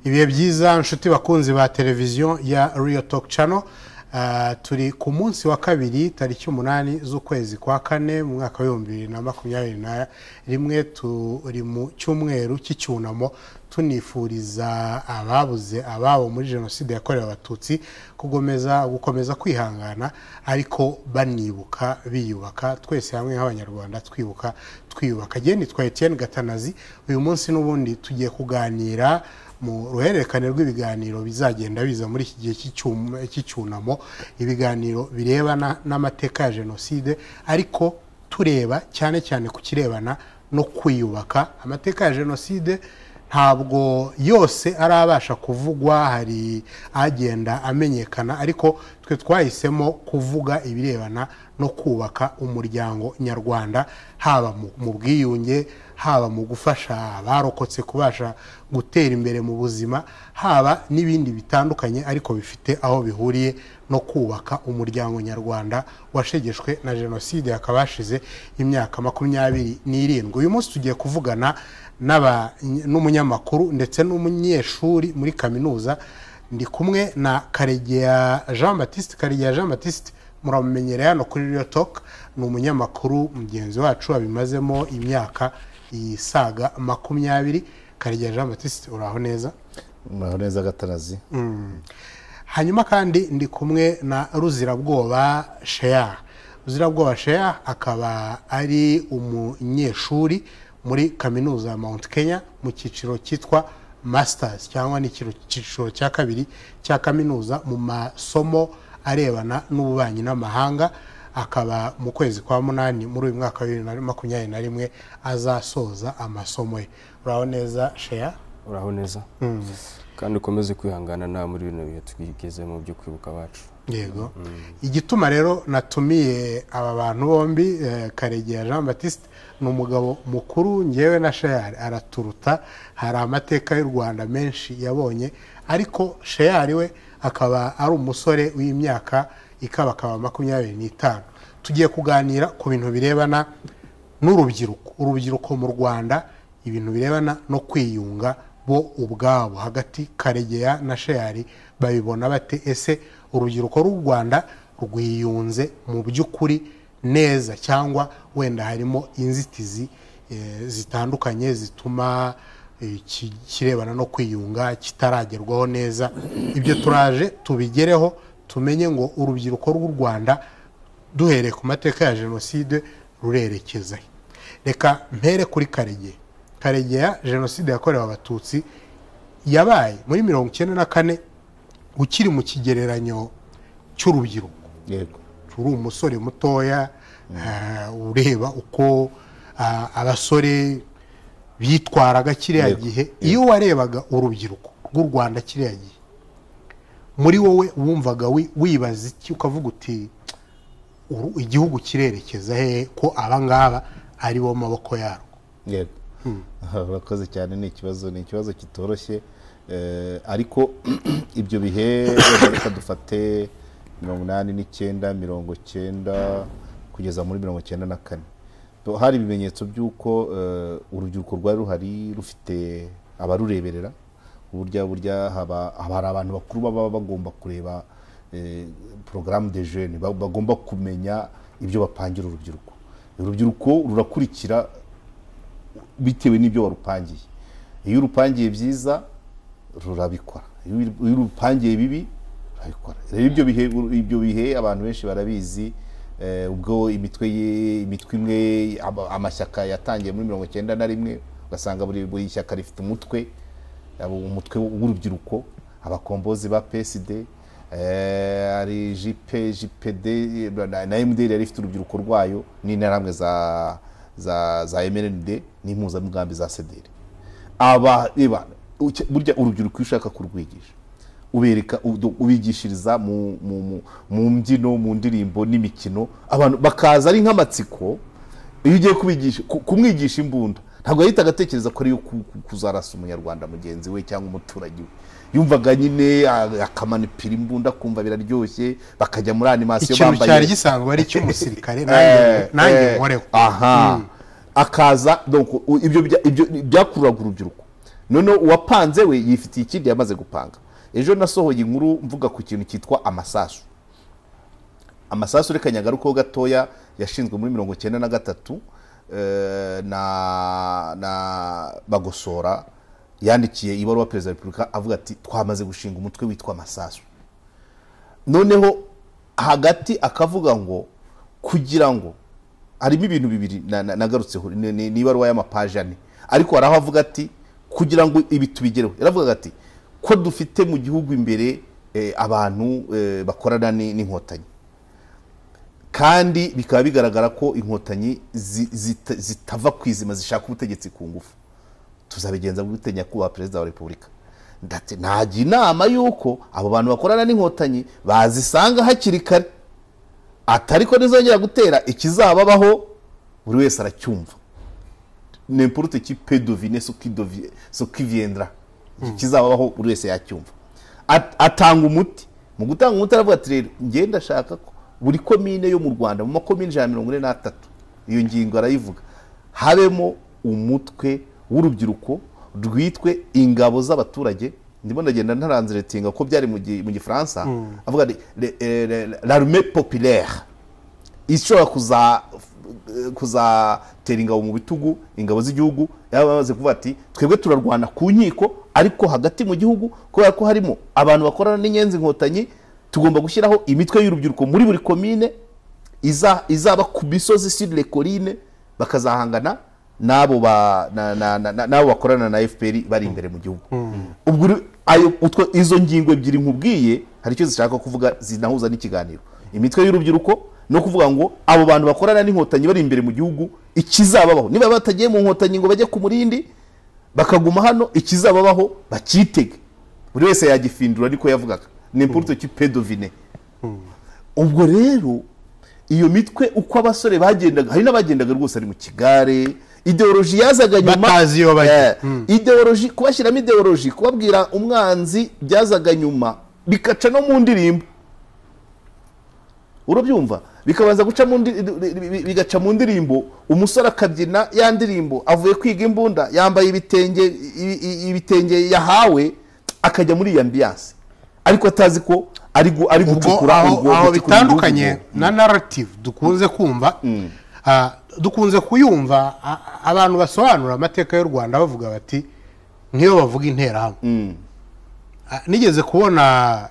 Ibihe byiza nshuti bakunzi ba televiziyo ya Real Talk Channel. Turi ku munsi wa kabiri tariki 8 z'ukwezi kwa kane mu mwaka wa 2021 turi mu cyumweru cy'icyunamo tunifuriza ababuze ababo muri jenoside yakorewe abatutsi gukomeza kwihangana ariko banibuka biyubaka twese hamwe nk'abanyarwanda twiyubaka. Genda twaye Etienne Gatanazi. Uyu munsi n'ubundi tugiye kuganira mu ruhererekane rw'ibiganiro bizagenda biza muri iki gihe cy'icyunamo, ibiganiro birebana n'amateka ya jenoside ariko tureba cyane cyane ku kirebana no kwiyubaka. Amateka ya jenoside ntabwo yose arabasha kuvugwa, hari agenda amenyekana, ariko twe twahisemo kuvuga ibirebana no kubaka umuryango nyarwanda, haba mu bwiyunge, haba mu gufasha abarokotse kubasha gutera imbere mu buzima, haba n'ibindi bitandukanye ariko bifite aho bihuriye no kubaka umuryango nyarwanda washegeshwe na jenoside yakabashize imyaka 27. Uyu munsi tugiye kuvugana n'umunyamakuru ndetse n'umunyeshuri muri kaminuza. Ndi kumwe na KAREGEYA Jean Baptiste. Muramenyereye hano kuri Real Talk. Ni umunyamakuru mugenzi wacu abimazemo imyaka isaga 20. KAREGEYA Jean Baptiste, uraho neza? Uraho neza Gatanazi. Hanyuma kandi ndi kumwe na Ruzirabwoba Shea. Ruzirabwoba Shea akaba ari umunyeshuri muri kaminuza ya Mount Kenya mu cyiciro cyitwa Masters, cyangwa ni cyiciro cya kabiri cya kaminuza mu masomo arebana n'ububanyi n'amahanga. Akaba mu kwezi kwa 8 muri uyu mwaka wa 2021 azasoza amasomo ye. Uraho neza Shea? Uraho neza. Kandi ukomeze kwihangana na muri bino bihe twigeze mu byo kwibuka bacu. Yego. Igituma rero natumiye aba bantu bombi, KAREGEYA Jean Baptiste ni umugabo mukuru, ngewe na Shea araturuta, hari amateka y'u Rwanda menshi yabonye, ariko Shea we akaba ari umusore w'imyaka ikabakaba 25. Tugiye kuganira ku bintu birebana n'urubyiruko mu Rwanda, ibintu birebana no kwiyunga bo ubwabo hagati. KAREGEYA na Shea babibona bate? Ese urubyiruko rw'u Rwanda rwiyunze mu by'ukuri neza, cyangwa wenda harimo inzitizi zitandukanye zituma kirebana no kwiyunga kitaragerwaho neza? Ibyo turaje tubigereho tumenye ngo urubyiruko rw'u Rwanda duhereye ku mateka ya jenoside rurerekeza. Reka mpere kuri KAREGEYA. KAREGEYA, jenoside yakorewe abatutsi yabaye muri 1994, ukiri mu kigereranyo cy'urubyiruko. Yego. Uri umusore mutoya, ureba uko abasore bitwaraga kiriya gihe. Iyo warebaga urubyiruko rw'u Rwanda kiriya gihe, muri wowe wumvaga wibaza iki, ukavuga uti igihugu kirerekeza he ko abangaba ari bo maboko yarwo? Yego. Urakoze cyane. Ni ikibazo kitoroshye, ariko ibyo bihe reka dufate 89, 90 kugeza muri 94. Hari ibimenyetso by'uko urubyiruko rwari ruhari rufite abarureberera. Burya haba abantu bakuru baba bagomba kureba programme de jeunes, bagomba kumenya ibyo bapangira urubyiruko. Urubyiruko rurakurikira bitewe n'ibyo warupangiye. Iyo urupangiye byiza rurabikora, iyo urupangiye bibi rurabikora. Rero ibyo bihe abantu benshi barabizi. Ubwo imitwe imwe amashyaka yatangiye muri 1991, ugasanga buri shyaka rifite umutwe w'urubyiruko. Abakombozi ba PSD, ari JPD na MDR yari ifite urubyiruko rwayo, n'interahamwe za MND n'impuzamugambi za CDR. Burya urubyiruko ushaka kurwigisha ubereka, ubigishiriza mu mbyino, mu ndirimbo n'imikino. Abantu bakaza ari nk'amatsiko. Iyo ugiye kubigisha, kumwigisha imbunda, ntabwo yahita agatekereza ko ariyo kuzarasa umunyarwanda mugenzi we cyangwa umuturage we. Yumvaga nyine akamanipira imbunda, kumva biraryoshye, bakajya muri animation bambaye. Ikintu cyari gisanzwe ari cy'umusirikare nanjye nkoreho. Akaza, donc ibyo byakururaga urubyiruko. none uwapanze we yifitiye ikindi yamaze gupanga. Ejo nasohoye inkuru mvuga ku kintu cyitwa amasasu reka nyagaruko gatoya yashinzwe muri 1993 na bagosora yandikiye ibaruwa perezida wa Repubulika avuga ati twamaze gushinga umutwe witwa amasasu. Noneho hagati akavuga ngo kugira ngo harimo ibintu bibiri nagarutseho ni ibaruwa y'amapaje ane, ariko haraho avuga ati kugira ngo ibi tubigereho yaravuga ati ko dufite mu gihugu imbere abantu bakorana n'inkotanyi, kandi bikaba bigaragara ko inkotanyi zitava kwizima zishaka ubutegetsi ku ngufu, tuzabigenza gutenya kuba perezida wa Repubulika. Ndate naji inama yuko abo bantu bakorana n'inkotanyi bazisanga hakiri kare, atariko nizongera gutera ikizababaho buri wese aracyumva, n'importe qui peut deviner ce qui viendra, ikizababaho buri wese yacyumva. Atanga umuti, mu gutanga umuti aravuga ati rero ngenda shaka ko buri komine yo mu Rwanda mu makomine 143 iyo ngingo arayivuga habemo umutwe w'urubyiruko rwitwe ingabo z'abaturage. Ndimo ndagenda ntaranziretinga ko byari mu gifaransa avuga l'armée populaire ishobora kuzatera ingabo mu bitugu ingabo z'igihugu. Yabaze kuvuga ati twebwe turarwana ku nkiko, ariko hagati mu gihugu kubera ko harimo abantu bakorana n'inyenzi inkotanyi, tugomba gushyiraho imitwe y'urubyiruko muri buri komine izaba ku misozi sur les collines, bakazahangana nabo bakorana na FPR bari imbere mu gihugu. Ubwo izo ngingo ebyiri nkubwiye hari icyo zishaka kuvuga zinahuza n'ikiganiro. Imitwe y'urubyiruko no kuvuga ngo abo bantu bakorana n'inkotanyi bari imbere mu gihugu, ikizababaho niba batagiye mu nkotanyi ngo bajye ku murindi bakaguma hano, ikizababaho bakitege. Buri wese yagifindura ariko yavugaga n'importe qui peut deviner. Ubwo rero iyo mitwe uko abasore bagendaga, hari n'abagendaga rwose ari mu kigare, ideology yazaga nyuma batazi yo bajya ideology kubashyiramo ideology kubabwira umwanzi byazaga nyuma, bikaca no mu ndirimbo. Urabyumva bikabanza guca bigaca mu ndirimbo, umusore akabyina ya ndirimbo avuye kwiga imbunda yambaye ibitenge yahawe, akajya muri iyi ambiance, ariko atazi ko ari gucukura aho bitandukanye na narrative dukunze kumva. Dukunze kuyumva abantu basobanura amateka y'u Rwanda bavuga bati nk'iyo bavuga interahamwe. Nigeze kubona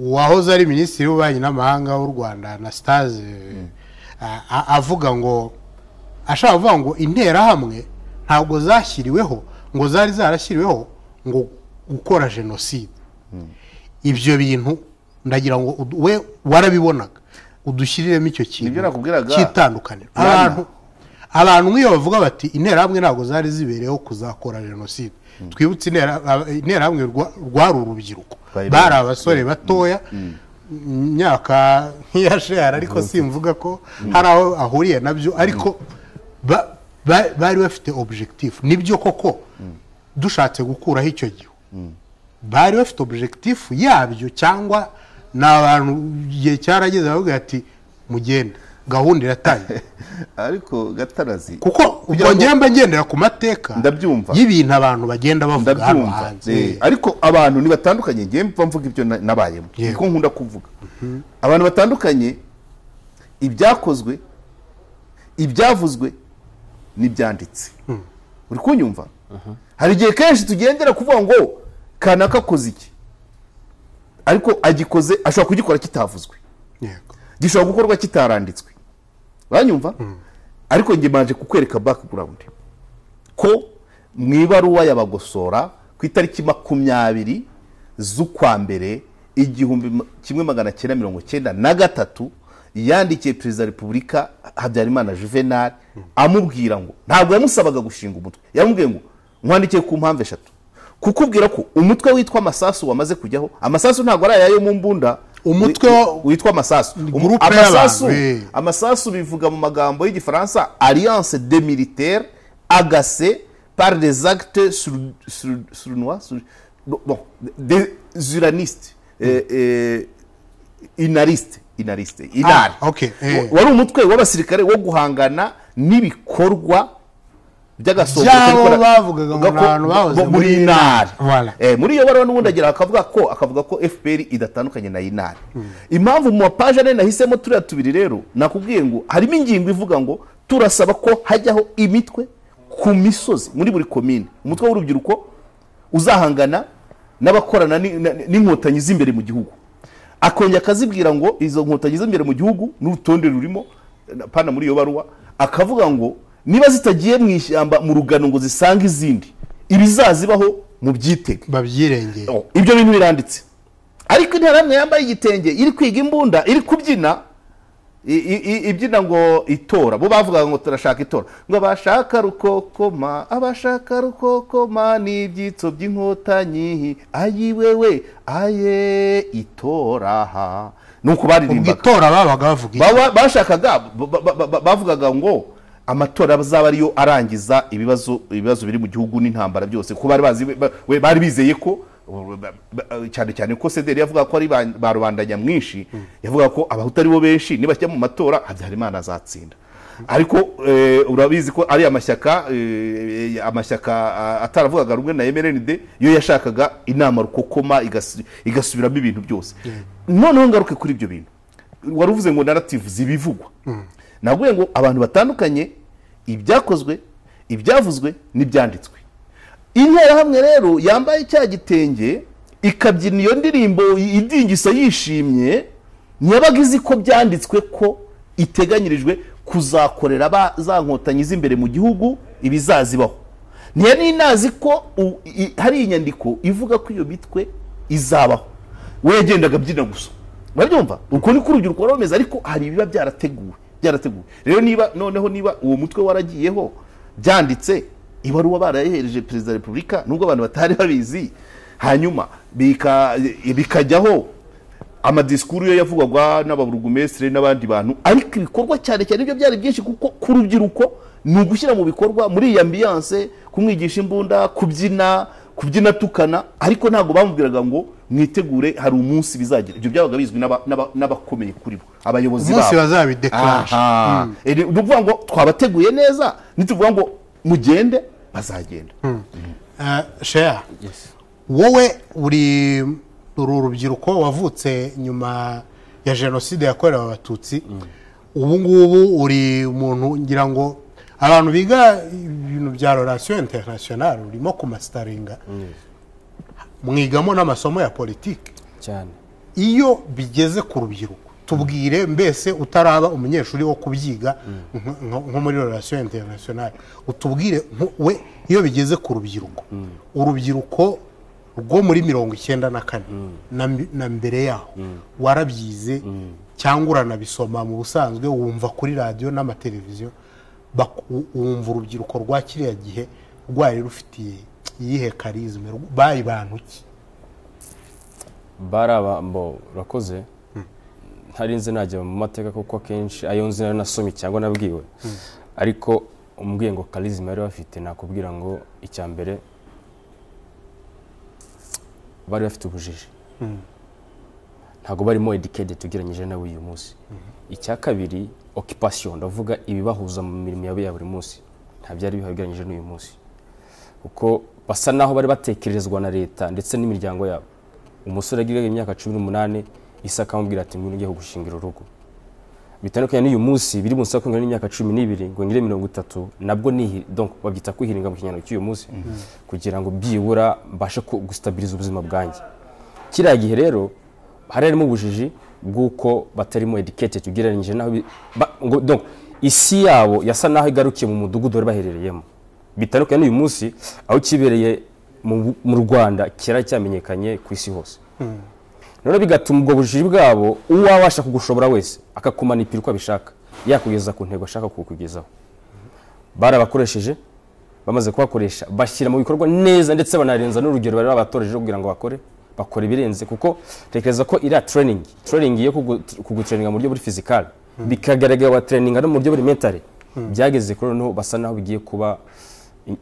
wahoze ari minisitiri w'ububanyi n'amahanga w'u Rwanda na Stase avuga ngo ashaka kuvuga ngo interahamwe ntabwo zashyiriweho ngo zari zarashyiriweho ngo gukora genocide. Ibyo bintu ndagira ngo we warabibonaga udushyiriremo icyo kintu cy'itandukaniro. Abantu nk'iyo bavuga bati interahamwe ntabwo zari zibereyeho kuzakora genocide, twibutse interahamwe rwari urubyiruko, bari abasore batoya imyaka nk'iya shera, ariko simvuga ko hari aho ahuriye nabyo, ariko bari bafite objectif. Nibyo koko dushatse gukuraho icyo gihe bari bafite objectif yabyo, cyangwa n'abantu igihe cyarageze bavuga ati mugenda gahunda iratangiye. Ariko Gatarazi kuko ubwo ngemba ngendera ku mateka ndabyumva y'ibintu abantu bagenda bavuga hano hanze, ariko abantu ni batandukanye. Ngemba mvuga ibyo nabayemo kuko nkunda kuvuga abantu batandukanye, ibyakozwe ibyavuzwe n'ibyanditse. Uri kunyumva? Hari igihe kenshi tugendera kuvuga ngo kanaka koze iki, ariko agikoze ashobora kugikora kitavuzwe, gishobora gukorwa kitaranditswe. Banyumva? Ariko nge manje kukwereka background ko mwibaruwa y'abagosora ku itariki 20 z'ukwa mbere 1993 yandikiye perezida wa Repubulika Habyarimana Juvenal amubwira ngo ntabwo yamusabaga gushinga umutwe, yamubwiye ngo nkwandikiye ku mpamvu eshatu kukubwira ko umutwe witwa amasasu wamaze kujyaho. Amasasu ntabwo ari ayayo mu mbunda, umutwe witwa amasasu. Amasasu bivuga mu magambo y'igifaransa Alliance des militaires agacés par des actes des uranistes inaristes inari. Wari umutwe w'abasirikare wo guhangana n'ibikorwa by'agasongo byabo bavugaga ngo abantu bahoze muri inari Voilà. muri iyo baruwa n'ubundi agira akavuga ko FPR idatandukanye na inari. Impamvu mu mapaje ane nahisemo turiya tubiri rero nakubwiye ngo harimo ingingo ivuga ngo turasaba ko hajyaho imitwe ku misozi muri buri komine, umutwe w'urubyiruko uzahangana n'abakorana n'inkotanyi z'imbere mu gihugu. Akongera akazibwira ngo izo nkotanyi z'imbere mu gihugu n'urutonde rurimo pana muri iyo baruwa, akavuga ngo niba zitagiye mu ishyamba mu rugano ngo zisanga izindi ibizazibaho mu byitege babyirengeye. Ibyo bintu biranditse. Ariko interahamwe yambaye igitenge iri kwiga imbunda iri kubyina ibyina ngo itora, bo bavuga ngo turashaka itora, ngo abashaka rukokoma n'ibyitso by'inkotanyi ayiwewe aye itora. Nuko baririmbaga itora babaga bavuga bashakaga bavugaga ngo amatora bazaba ariyo arangiza ibibazo biri mu gihugu n'intambara byose, ko bari bizeye ko cyane ko Sederi yavuga ko ari ba rubanda nyamwinshi, yavuga ko abahutu ari bo benshi nibajya mu matora Habyarimana azatsinda. Ariko urabizi ko ari amashyaka ataravugaga rumwe na MRND yo yashakaga inama rukokoma igasubiramo ibintu byose. Noneho ngaruke kuri ibyo bintu wari uvuze ngo narrative zibivugwa. Naguye ngo abantu batandukanye, ibyakozwe, ibyavuzwe n'ibyanditswe. Interahamwe rero yambaye cya gitenge ikabyina iyo ndirimbo idingisa yishimye, ntiyabaga izi ko byanditswe ko iteganyirijwe kuzakorera za nkotanyi z'imbere mu gihugu ibizazibaho. Ntiyari inazi ko hari inyandiko ivuga ko iyo mitwe izabaho. We yagendaga byina gusa. Barabyumva? Uko ni ko urubyiruko rumeze, ariko hari ibiba byarateguwe. Rero niba uwo mutwe waragiyeho byanditse, ibaruwa barayehereje Perezida wa Repubulika nubwo abantu batari babizi, hanyuma bikajyaho amadisikuru yo yavugwaga n'ababurugumestre n'abandi bantu, ariko ibikorwa cyane ibyo byari byinshi, kuko ku rubyiruko ni ugushyira mu bikorwa muri iyi ambiance, kumwigisha imbunda, kubyina tukana, ariko ntabwo bamubwiraga ngo mwitegure hari umunsi bizagira. Ibyo byabaga bizwi n'abakomeye kuri bo, abayobozi babo, umunsi bazabideclash. Ni ukuvuga ngo twabateguye neza, nituvuga ngo mugende bazagenda. Share, wowe uri urubyiruko wavutse nyuma ya jenoside yakorewe Abatutsi, ubu ngubu uri umuntu ngira ngo abantu biga ibintu bya relation internationale urimo kumastaringa, mwigamo n'amasomo ya politiki cyane. Iyo bigeze ku rubyiruko, tubwire mbese utaraba umunyeshuri wo kubyiga nko muri relation internationale, utubwire we iyo bigeze ku rubyiruko, urubyiruko rwo muri 94 na mbere yaho warabyize cyangwa uranabisoma mu busanzwe, wumva kuri radio n'amateleviziyo, wumva urubyiruko rwa kiriya gihe rwari rufitiye iyihe charisme, bari bantu ki? Barabambo rakoze ntarinze najya mu mateka kuko kenshi ayo nzi nasomye cyangwa nabwiwe, ariko umbwiye ngo charisme yari bafite, nakubwira ngo icya mbere bari bafite ubujiji, ntago barimo educated tugeranyije nawe uyu munsi. Icya kabiri occupation, ndavuga ibibahuza mu mirimo yabo ya buri munsi, nta byari bihageranyije n'uyu munsi, kuko basa naho bari batekerezwa na leta ndetse n'imiryango yabo. Umusore agira imyaka 18 Isaka amubwira ati ngo ngiye gushingira urugo, bitandukanye n'uyu munsi biri munsi ko ngana imyaka 12 ngo ngire 30, nabwo ni donc babyita kwihiringa mu kinyano cy'uyu munsi, kugira ngo byibura mbashe gustabiliza ubuzima bwanjye. Kiriya gihe rero harimo ubujiji bw'uko batarimo educated tugereranyije naho donc isi yabo yasa naho igarukiye mu mudugudu bari baherereyemo, bitandukanye n'uyu munsi aho kibereye mu Rwanda kera cyamenyekanye ku isi hose. None bigatuma ubwo bujiji bwabo uwabasha kugushobora wese akakumanipira uko abishaka, yakugeza ku ntego ashaka kukugezaho. Barabakoresheje, bamaze kubakoresha bashyira mu bikorwa neza, ndetse banarenza n'urugero bari babatoreje kugira ngo bakore birenze, kuko tekereza ko ira training yo kugutraininga mu buryo buri physical, bikagaragara wa training no mu buryo buri mental, byageze kuri no basa naho bigiye kuba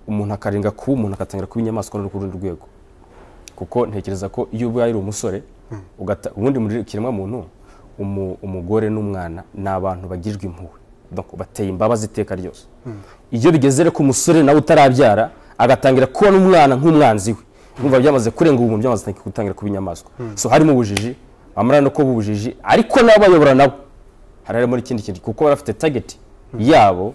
umuntu akarenga ku umuntu akatangira kuba inyamaswa no kurundi rwego. Kuko ntekereza ko iyo ubaye umusore ubundi muri kiremwa muntu, umugore n'umwana n'abantu bagijwe impuhwe, donc bateye imbabazi iteka ryose iyo bigeze rero ku musore nawe utarabyara agatangira kubona umwana nk'umwanzi we numva byamaze kurenga ubu byamaze gutangira kuba inyamaswa so harimo ubujiji amara no ko bubujiji ariko n'abayobora nabo harare muri ikindi kintu kuko barafite target yabo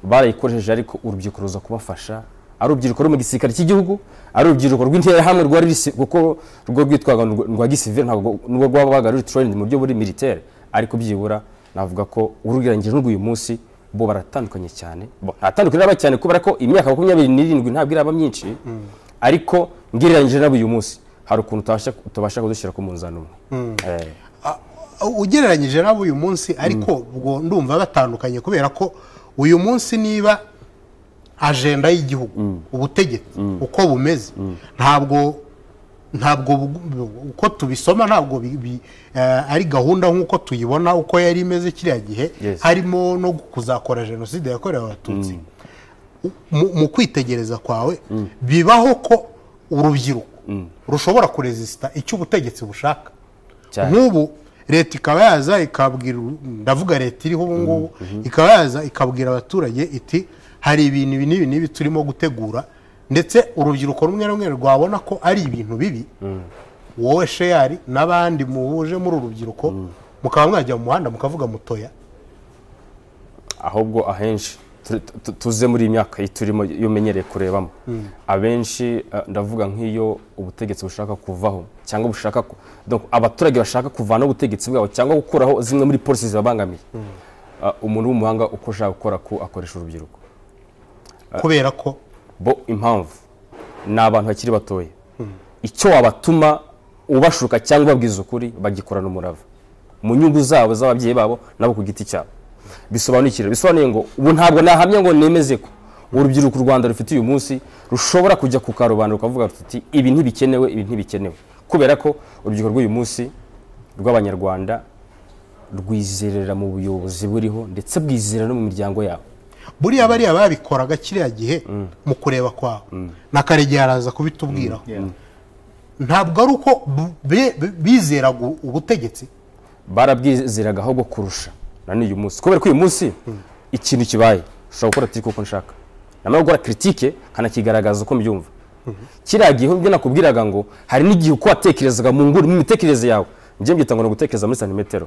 barayikoresheje ariko urubyiruko ruza kubafasha ari urubyiruko rwo mu gisirikare cy'igihugu ari urubyiruko rw'intera hamwe rwari kuko rwo rwitwaga rwa gisivile ntabwo nubwo rwabaga ruri trained mu buryo buri militaire ariko byibura navuga ko urugeranyije n'uyu munsi bo baratandukanye cyane atandukanye n'aba cyane kubera ko imyaka 27 ntabwo iraba myinshi ariko ngereranyije n'abo uyu munsi hari ukuntu tubasha kudushyira ku munzani umwe ugereranyije n'abo uyu munsi ariko ubwo ndumva batandukanye kubera ko uyu munsi niba agenda y'igihugu ubutegetsi uko bumeze ntabwo uko tubisoma ntabwo ari gahunda nk'uko tuyibona uko yari imeze kiriya gihe harimo no kuzakora jenoside yakorewe abatutsi mu kwitegereza kwawe bibaho ko urubyiruko rushobora kurezisita icyo ubutegetsi bushaka nk'ubu leta ikaba yaza ikabwira ndavuga leta iriho ubu ngubu ikaba yaza ikabwira abaturage iti hari ibintu ibi n'ibi turimo gutegura ndetse urubyiruko rumwe rumwe rwabona ko ari ibintu bibi wowe sheyari n'abandi muhuje muri urubyiruko mukaba mwajya mu muhanda mukavuga mutoya ahubwo ahenshi tuze muri imyaka turimo yumenyereye kurebamo abenshi ndavuga nk'iyo ubutegetsi bushaka kuvaho cyangwa bushaka donc abaturage bashaka kuvana ubutegetsi bwabo cyangwa gukuraho zimwe muri policies zabangamiye umuntu w'umuhanga uko ashaka gukora ko akoresha urubyiruko kubera ko bo impamvu ni abantu bakiri batoya icyo wabatuma ubashuka cyangwa babwiza ukuri bagikorana umurava mu nyungu zabo z'ababyeyi babo nabo ku giti cyabo bisobanuye ngo ubu ntabwo nahamya ngo nemeze ko urubyiruko u Rwanda rufite uyu munsi rushobora kujya ku karubanda rukavuga ruti ibi ntibikenewe kubera ko urubyiruko rw'uyu munsi rw'abanyarwanda rwizerera mu buyobozi buriho ndetse bwizerera no mu miryango yabo buriya bariya babikoraga kiriya gihe mu kureba kwawe na Karegeya araza kubitubwiraho ntabwo ari uko bizeraga ubutegetsi barabwizeraga ahubwo kurusha na n'uyu munsi kubera ko uyu munsi ikintu kibaye ushobora gukora ati koko nshaka namara gukora critique kanakigaragaza uko mbyumva kiriya gihe ubwo nakubwiraga ngo hari n'igihe uko watekerezaga mu nguni mu mitekerereze yawe njye mbyita ngo no gutekereza muri santimetero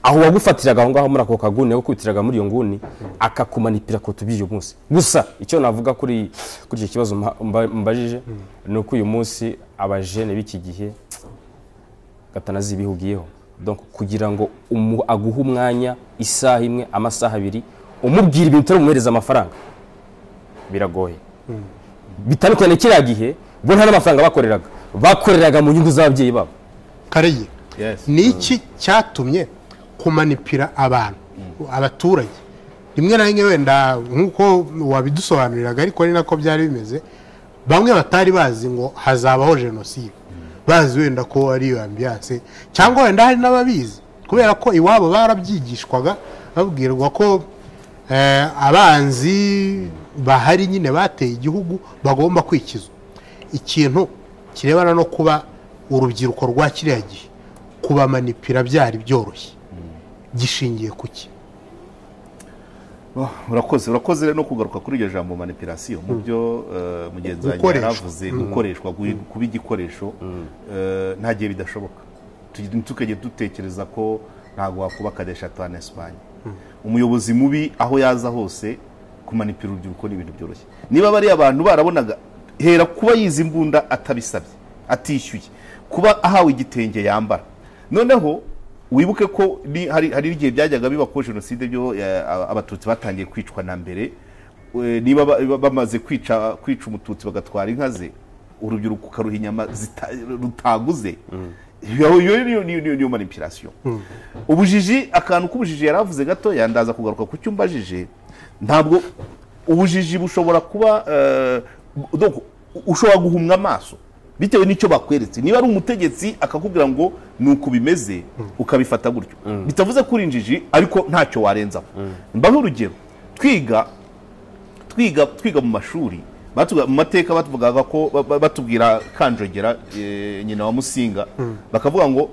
aho wagufatiraga aho ngaho muri ako kaguni aho kwitiraga muri iyo nguni akakumanipira ko tubiye umunsi gusa icyo navuga kuri icyo kibazo mbajije ni uko uyu munsi abajene b'iki gihe gatanazi bihugiyeho donc kugira ngo aguhe umwanya isaha imwe amasaha abiri umubwira ibintu utari umuhereza amafaranga biragoye bitandukanye kiriya gihe bo nta n'amafaranga bakoreraga mu nyungu z'ababyeyi babo Kareye ni iki cyatumye kumanipira abantu abaturage rimwe na rimwe wenda nk'uko wabidusobanuriraga ariko ni nako byari bimeze bamwe batari bazi ngo hazabaho jenoside bazi wenda ko ari iyo ambiance cyangwa wenda hari n'ababizi kubera ko iwabo barabyigishwaga babwirwa ko abanzi bahari nyine bateye igihugu bagomba kwikizwa ikintu kirebana no kuba urubyiruko rwa kiriya gihe kubamanipira byari byoroshye gishingiye kuki urakoze no kugaruka kuri iryo jambo manipulation mu byo mugenzi wanjye yaravuze gukoreshwa kuba igikoresho nta gihe bidashoboka tukajya dutekereza ko ntabwo wakubaka deshatu en Espagne umuyobozi mubi aho yaza hose kumanipira urubyiruko ni ibintu byoroshye niba bari abantu barabonaga hera kuba yize imbunda atabisabye atishyuye kuba ahawe igitenge yambara noneho wibuke ko hari igihe byajyaga biba ko jenoside byo abatutsi batangiye kwicwa na mbere niba bamaze kwica umututsi bagatwara inka ze urubyiruko ukaruha inyama rutaguze niyo manipulation ubujiji akantu k'ubujiji yaravuze gato yandaza kugaruka ku cyumbajije ntabwo ubujiji bushobora kuba ushobora guhumwa amaso bitewe n'icyo bakweretse niba ari umutegetsi akakubwira ngo nuko bimeze ukabifata gutyo bitavuze kuri injiji ariko ntacyo warenzaho mbaho urugero twiga mu mashuri mu mateka batuvugaga ko batubwira Kanjogera nyina wa Musinga bakavuga ngo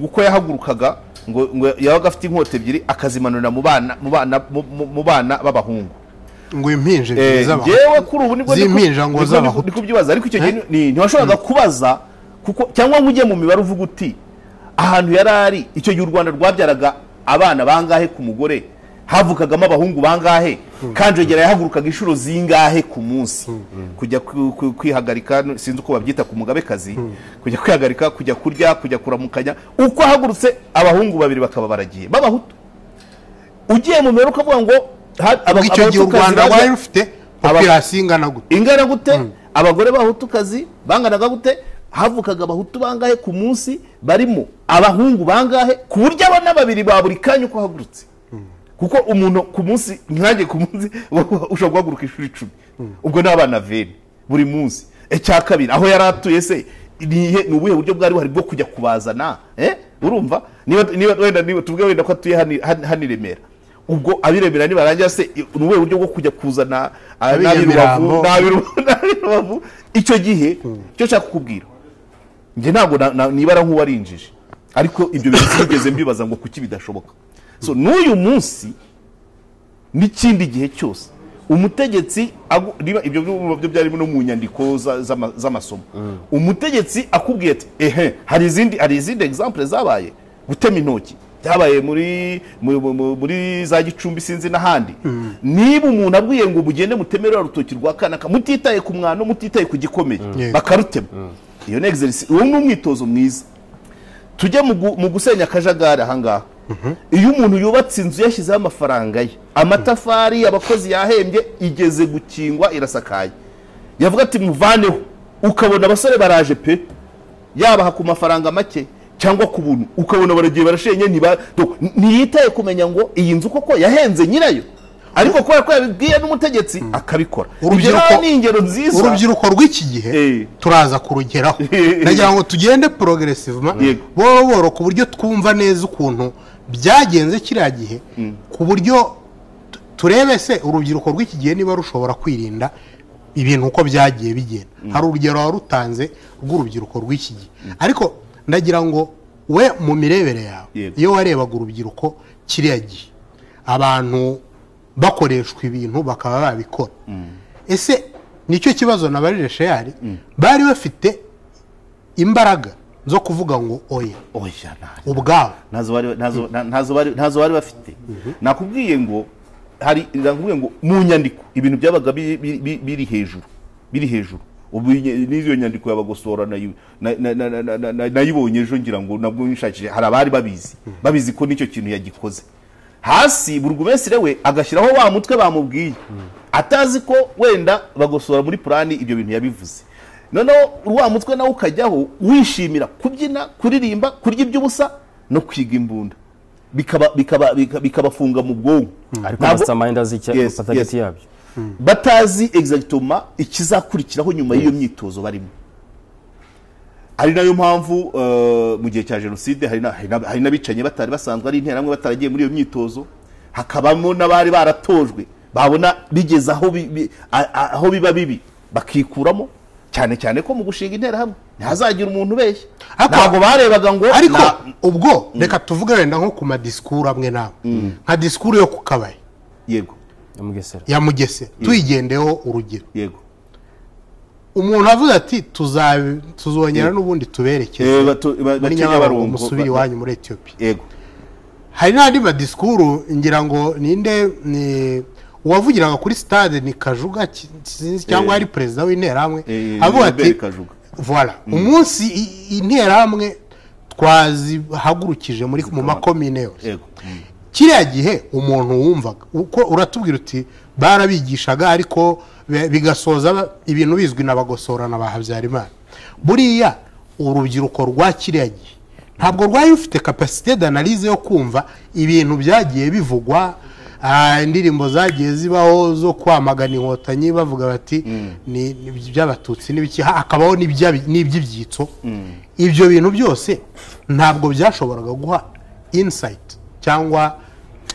uko yahagurukaga ngo yabaga afite inkota ebyiri akazimanura mu bana b'abahungu ngo impinje yewe kuri ubu nibwo zimpinja ngo zabaho kubyibaza ariko icyo gihe ntiwashoboraga kubaza kuko cyangwa nk'ujye mu mibare uvuga uti ahantu yari ari icyo gihe u Rwanda rwabyaraga abana bangahe ku mugore havukagamo abahungu bangahe Kanjogera yahagurukaga inshuro zingahe ku munsi kujya kwihagarika sinzi uko babyita ku mugabekazi kujya kwihagarika kujya kurya kujya kuramukanya uko ahagurutse abahungu babiri bakaba baragiye b'abahutu ugiye mu mibare ukavuga ngo icyo gihe u Rwanda rwari rufite population ingana gute abagore b'abahutukazi banganaga gute havukaga abahutu bangahe ku munsi barimo abahungu bangahe ku buryo abana babiri ba buri kanya uko hagurutse kuko umuntu ku munsi nkange ku munsi ushobora guhaguruka inshuro 10 ubwo n'abana 20 buri munsi icya kabiri aho yari atuye se ni ubuhe buryo bwari buhari bwo kujya kubazana urumva niba tuvuge wenda ko atuye hani Remera ubwo abiremera nibarangira se ubuhe buryo bwo kujya kuzana n'abirubavu icyo gihe cyo nshaka kukubwira nge ntabwo nibara nk'uwarinjije ariko ibyo bintu bigeze mbibaza ngo kuki bidashoboka so n'uyu munsi n'ikindi gihe cyose umutegetsi ibyo byo byari no mu nyandiko z'amasomo umutegetsi akubwiye ati hari izindi example zabaye gutema intoki byabaye muri za Gicumbi sinzi n'ahandi niba umuntu abwiye ngo mugende mutemerera rutoki rwa kanaka mutitaye ku mwana mutitaye ku gikomeye bakarutema iyo ni exercise uwo ni umwitozo mwiza tujye mu gusenya akajagari ahangaha iyo umuntu yubatse inzu yashyizeho amafaranga ye amatafari abakozi yahembye igeze gukingwa irasakaye yavuga ati muvaneho ukabona abasore baraje pe yabaha ku mafaranga make cyangwa ku buntu ukabona baragiye barashenye ntiyitaye kumenya ngo iyi nzu koko yahenze nyirayo ariko kubera ko yabibwiye n'umutegetsi akabikora urubyiruko ni ingero nziza urubyiruko rw'iki gihe turaza kurugeraho nagira ngo tugende progressivement boro ku buryo twumva neza ukuntu byagenze kiriya gihe ku buryo turebe se urubyiruko rw'iki gihe niba rushobora kwirinda ibintu uko byagiye bigenda hari urugero warutanze rw'urubyiruko rw'iki gihe ariko ndagira ngo we mu mirebere yawe iyo warebaga urubyiruko kiriya gihe abantu bakoreshwa ibintu bakaba babikora ese nicyo kibazo nabarire sheyari bari bafite imbaraga zo kuvuga ngo oya ubwabo ntazo bari bafite nakubwiye ngo mu nyandiko ibintu byabaga biri hejuru ubu n'izo nyandiko y'abagosora nayibonye ejo ngira ngo nabwo nshakije hari abari babizi ko nicyo kintu yagikoze hasi burugumesire we agashyiraho wa mutwe bamubwiye atazi ko wenda bagosora muri plani ibyo bintu yabivuze noneho wa mutwe nawe ukajyaho wishimira kubyina kuririmba kurya iby'ubusa no kwiga imbunda bikabafunga mu bwonko ariko mastermind z'icyo yabyo batazi exactement ikizakurikiraho nyuma y'iyo myitozo barimo ari nayo mpamvu mu gihe cya jenoside hari n'abicanye batari basanzwe ari interamwe bataragiye muri iyo myitozo hakabamo n'abari baratojwe babona bigeze aho biba bibi bakikuramo cyane cyane ko mu gushinga interahamwe ntazagira umuntu ubeshya ntabwo barebaga ngo ariko ubwo reka tuvuge wenda nko ku madisikuru amwe nawe nka disikuru yo ku Kabaya yego ya Mugesera tuyigendeho urugero yego umuntu avuze ati tuzongera n'ubundi tuberekeze muri Nyabarongo musubiri wanyu muri Ethiopia yego hari n'andi madisikuru ngira ngo ninde uwavugiraga kuri stade ni Kajuga cyangwa ari president w'interahamwe avuga ati voilà umunsi interahamwe twazihagurukije mu makomine yose kiriya gihe umuntu wumvaga uko uratubwira uti barabigishaga ariko bigasoza ibintu bizwi n'abagosora na Habyarimana buriya urubyiruko rwa kiriya gihe ntabwo rwari rufite capacité d'analyse yo kumva ibintu byagiye bivugwa indirimbo zagiye zibaho zo kwamagana inkotanyi bavuga bati ni by'abatutsi n'ibiki akabaho n'iby'ibyitso ibyo bintu byose ntabwo byashoboraga guha insight cyangwa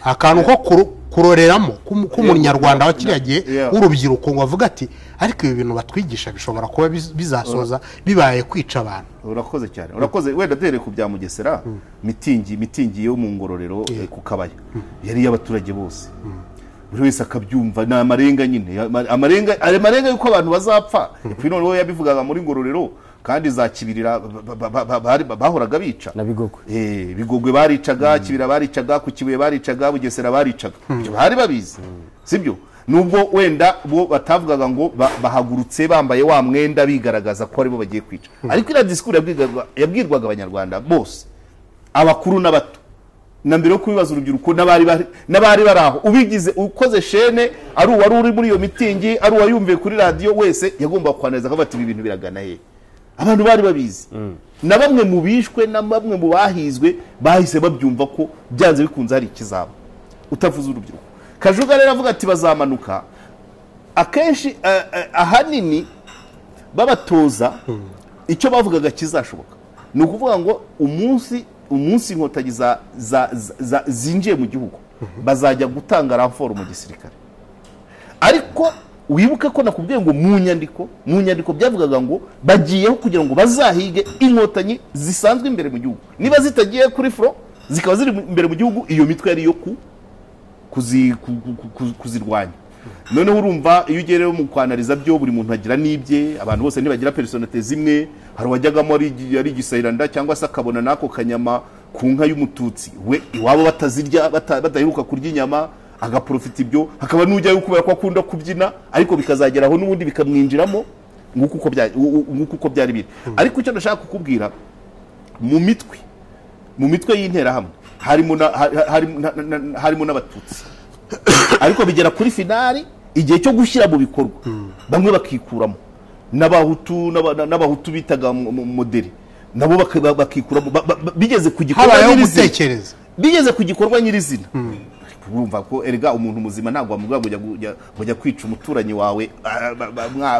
akantu ko kuroreramo k'umunyarwanda wa kiriya gihe w'urubyiruko ngo avuga ati ariko ibi bintu batwigisha bishobora kuba bizasoza bibaye kwica abantu. Urakoze cyane, urakoze. Wenda dere ku bya Mugesera, mitingi yo mu Ngororero ku Kabaya yari y'abaturage bose, buri wese akabyumva. Na amarenga nyine, amarenga yuko abantu bazapfa. None we yabivugaga muri Ngororero, kandi za Kibirira bahoraga bica na Bigogwe. Bigogwe baricaga, Kibirira baricaga, ku Kibuye baricaga, Bugesera baricaga. Bari babizi, sibyo? Nubwo wenda bo batavugaga ngo bahagurutse bambaye wa mwenda bigaragaza ko aribo bagiye kwica, ariko ira discours yabwirwaga abanyarwanda bose, abakuru n'abato, na mbere yo kubibaza urubyiruko n'abari baraho. Ubigize ukoze shene ari uwari uri muri iyo mitingi, ari uwayumviye kuri radio, wese yagomba kwaneza ko bati ibintu biragana he. Abantu bari babizi, na bamwe mu bishwe na bamwe mu bahizwe bahise babyumva ko byanze bikunze hari ikizaba. Utavuze urubyiruko, Kajuga rero avuga ati bazamanuka akenshi, ahanini babatoza icyo bavugaga kizashoboka. Ni ukuvuga ngo umunsi inkotanyi zinjiye mu gihugu bazajya gutanga ramforo mu gisirikare. Ariko wibuke ko nakubwiye ngo mu nyandiko byavugaga ngo bagiyeho kugira ngo bazahige inkotanyi zisanzwe imbere mu gihugu. Niba zitagiye kuri fro zikaba ziri imbere mu gihugu, iyo mitwe yari yo kuzirwanya. Noneho urumva iyo ugereyo mu kwanariza byo buri muntu agira nibye, abantu bose ntibagira personalite zimwe. Hari wajyagamo ari gisayiranda cyangwa se akabona nako kanyama ku nka y'umututsi, we iwabo batazirya badaheruka kurya inyama, agaprofita ibyo. Hakaba n'ujyayo kubera ko akunda kubyina, ariko bikazageraho n'ubundi bikamwinjiramo nk'uko byari biri. Ariko icyo ndashaka kukubwira, mu mitwe y'interahamwe harimo n'abatutsi, ariko bigera kuri finali igihe cyo gushyira mu bikorwa bamwe bakikuramo. N'abahutu bitaga moderi nabo bakikuramo, bigeze ku gikorwa nyirizina. Urumva ko erega umuntu muzima ntabwo wamuvuga ngo ujya kwica umuturanyi wawe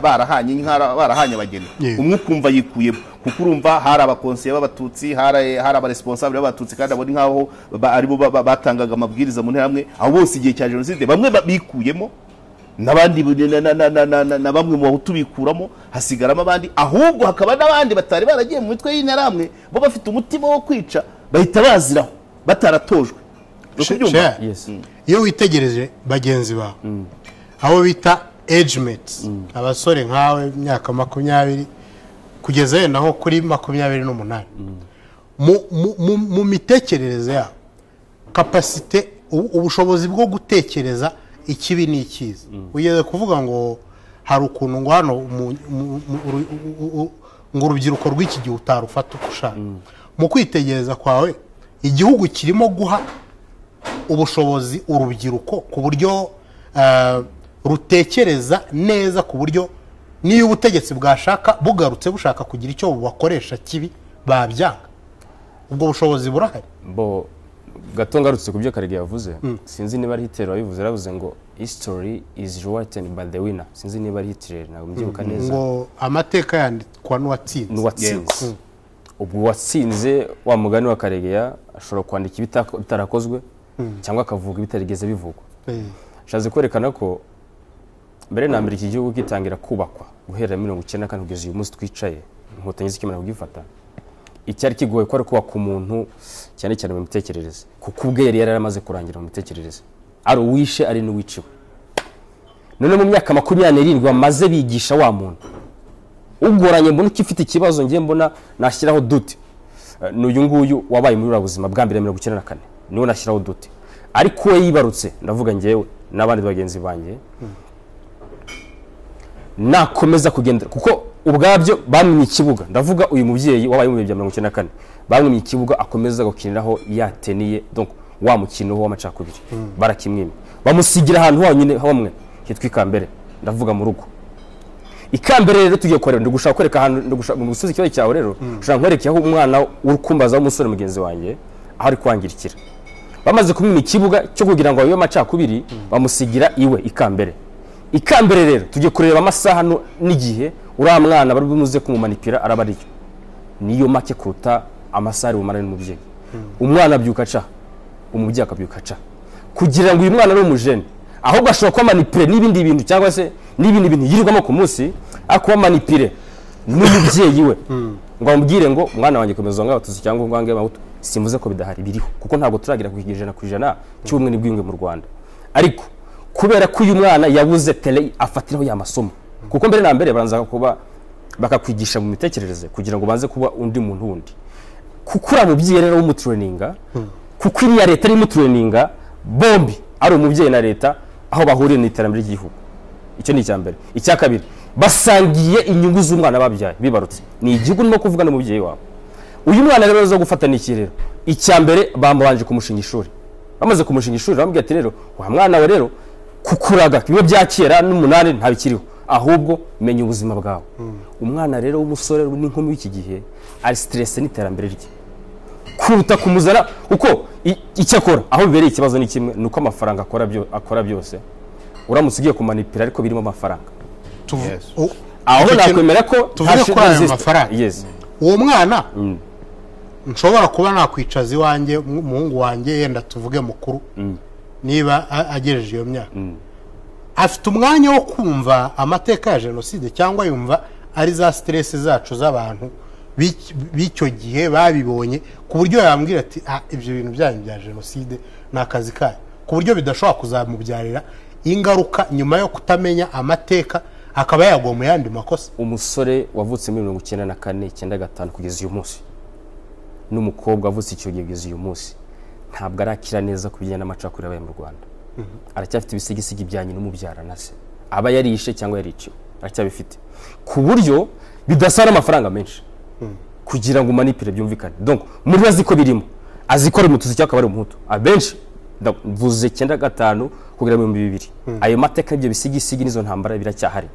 barahanye abageni, umwe ukumva yikuyemo. Kuko urumva hari abakonseye b'abatutsi, hari abaresponsable b'abatutsi, kandi abo ni nkaho aribo batangaga amabwiriza mu nterahamwe. Abo bose igihe cya jenoside bamwe bikuyemo, n'abandi na bamwe mu bahutu bikuramo, hasigaramo abandi. Ahubwo hakaba n'abandi batari baragiye mu mitwe y'interahamwe, bo bafite umutima wo kwica, bahita baziraho bataratojwe. Iyo witegereje bagenzi bawe, abo bita age mates, abasore nkawe imyaka 20 kugeza yenda nko kuri 28, mu mitekerereze yabo, kapasite, ubushobozi bwo gutekereza ikibi n'ikiza. Ugeze kuvuga ngo hari ukuntu ngo hano ngo urubyiruko rw'iki gihe utarufata uko ushaka. Mu kwitegereza kwawe, igihugu kirimo guha ubushobozi urubyiruko ku buryo rutekereza neza, ku buryo niyo ubutegetsi bwashaka bugarutse bushaka kugira icyo bubakoresha kibi babyanga. Ubwo bushobozi burahari. Bo gato ngarutse ku byo Karegeya yavuze, sinzi niba ari Hitler wabivuze, yaravuze ngo history is written by the winner. Sinzi niba ari Hitler, ntabwo mbyibuka neza. Ngo amateka yandikwa n'uwatsinze. Ubwo watsinze, wa mugani wa Karegeya ashobora kwandika ibitarakozwe cyangwa akavuga ibitarigeze bivugwa. Shaze kwerekana ko mbere na mbere iki gihugu gitangira kubakwa guhera 1994 kugeza uyu munsi twicaye, inkotanyi zikimara kugifata, icyari kigoye ko ari kubaka umuntu cyane cyane mu mitekerereze, kuko ubwe yari yaramaze kurangira mu mitekerereze, ari uwishe ari n'uwiciwe. None mu myaka 27 bamaze bigisha wa muntu ugoranye, mbona ukifite ikibazo, ngiye mbona nashyiraho dute n'uyu nguyu wabaye muri ubuzima bwa mbere 1994, niwe nashyiraho dute. Ariko we yibarutse, ndavuga ngewe n'abandi bagenzi banjye, nakomeza kugenda, kuko ubwabyo bamwe ikibuga, ndavuga uyu mubyeyi wabaye mu 1994, bamwe ikibuga akomeza gukiniraho yateniye, donc wa mukino w'amacakubiri barakimwime, bamusigira ahantu honyine hamwe hitwa Ikambere, ndavuga mu rugo. Ikambere rero tugiye korera, ndigushaka kwereka ahantu, ndigushaka mu gusubiza ikibazo cyawe rero, ushaka nkwereke aho umwana urukumbaza w'umusore mugenzi wanjye aho ari kwangirikira. Bamaze kumwima ikibuga cyo kugira ngo ayo amacakubiri, bamusigira iwe Ikambere. Ikambere rero tugiye kureba amasaha n'igihe uriya mwana bari bumuze kumumanipira arabariyo, niyo make kuruta amasaha ari bumara n'umubyeyi. Umwana abyuka aca, umubyeyi akabyuka aca, kugira ngo uyu mwana ari umujene ahubwo ashobora kuba manipire n'ibindi bintu cyangwa se n'ibindi bintu yirirwamo ku munsi akuba manipire n'umubyeyi we ngo amubwire ngo umwana wanjye komeza ngo abatutsi cyangwa ngo ange abahutu simvuze ko bidahari biriho kuko ntabwo turagira ku 100% cy'ubumwe n'ibwiyunge mu Rwanda ariko kubera ko uyu mwana yabuze tele afatiraho ya masomo kuko mbere na mbere baranza kuba bakakwigisha mu mitekerereze kugira ngo banze kuba undi muntu wundi kuko uramubyiye rero w'umutraininga kuko iriya leta ari mutraininga bombi ari umubyeyi na leta aho bahuriye n'iterambere ry'igihugu icyo ni icyambere icya kabiri basangiye inyungu z'umwana babyaye bibarutse ni igihugu no kuvuga n'umubyeyi wawe uyu mwana rero zo gufata ni kirero icyambere bambanje kumushinga ishuri bamaze kumushinga ishuri bambwiye ati rero wa mwana we rero kukuraga bimwe byakera n'umunani ntabikiriho ahubwo menya ubuzima bwawe umwana rero w'umusore n'inkumi w'iki gihe ari stress n'iterambere rye kuruta kumuzana uko icyakora aho bibereye ikibazo ni kimwe nuko amafaranga akora byose uramutse ugiye kumanipira ariko birimo amafaranga aho nakwemera ko tuvuge ko ayo mafaranga uwo mwana nshobora kuba nakwicaza iwanjye umuhungu wanjye yenda tuvuge mukuru niba agejeje iyo myaka afite umwanya wo kumva amateka ya jenoside cyangwa yumva ari za stress zacu z'abantu b'icyo gihe babibonye ku buryo yambwira ati ibyo bintu byanyu bya jenoside ni akazi kayo ku buryo bidashobora kuzamubyarira ingaruka nyuma yo kutamenya amateka akaba yagwa mu yandi makosa umusore wavutse muri 1994 kugeza uyu munsi n'umukobwa wavutse icyo gihe kugeza uyu munsi ntabwo arakira neza ku bijyanye n'amacakubiri abaye mu Rwanda aracyafite ibisigisigi byanyu n'umubyara na se aba yarishe cyangwa yariciwe aracyabifite ku buryo bidasara amafaranga menshi kugira ngo manipire byumvikane donc muri bazi ko birimo azikora umututsi cyangwa ari umuhutu abenshi vuze 95 kugira 2000 ayo mateka ibyo bisigisigi nizo ntambara biracyahari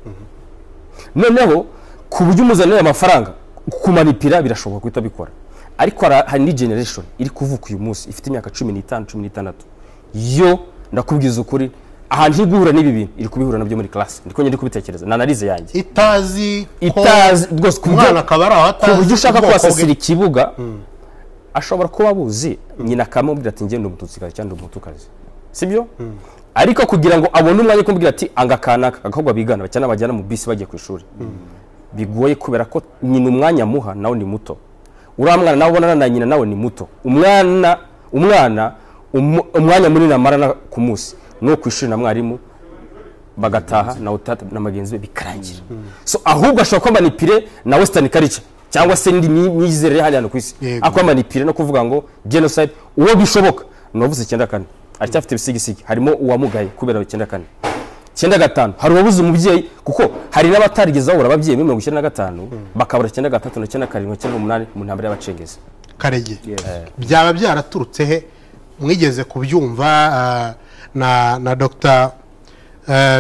noneho ku buryo umuzanira amafaranga kumanipira birashoboka kwita bikora ariko hari ni generation iri kuvuka uyu munsi ifite imyaka 15 16 yo ndakubwiza ukuri ahantu higuhura n'ibi bintu iri kubihura nabyo muri class ndiko nyine kubitekereza na analize yanjye itazi rwose kumwana akabara atazi ku buryo ushaka kwasasira ikibuga ashobora kuba abuzi nyina akamubwira ati ngende umututsi cyangwa umutukazi sibyo ariko kugira ngo abone umwanya kumbwira ati angakanaka agakobwa bigana cyane bajyana mu bisi bagiye ku ishuri bigoye kubera ko nyina umwanya muha nawe ni muto uramwana nawe ubona na nyina nawe ni muto umwana munini amarana ku munsi no kwishuri na mwarimu bagataha na utata na magenzi be bikarangira so ahubwo ashobora kuba manipire na western culture cyangwa se ndi myizerere hano ku isi akwa manipire no kuvuga ngo genocide uwo bishoboka novuze 94 aracyafite bisigisigi harimo uwamugaye kubera 94 95 hari uwabuze umubyeyi kuko hari n'abatarigeza ahura ababyeyi muri 95 bakabura 93 na 97 na 98 mu ntambara y'abacengezi Karege byaba byaraturutse he mwigeze kubyumva na Dr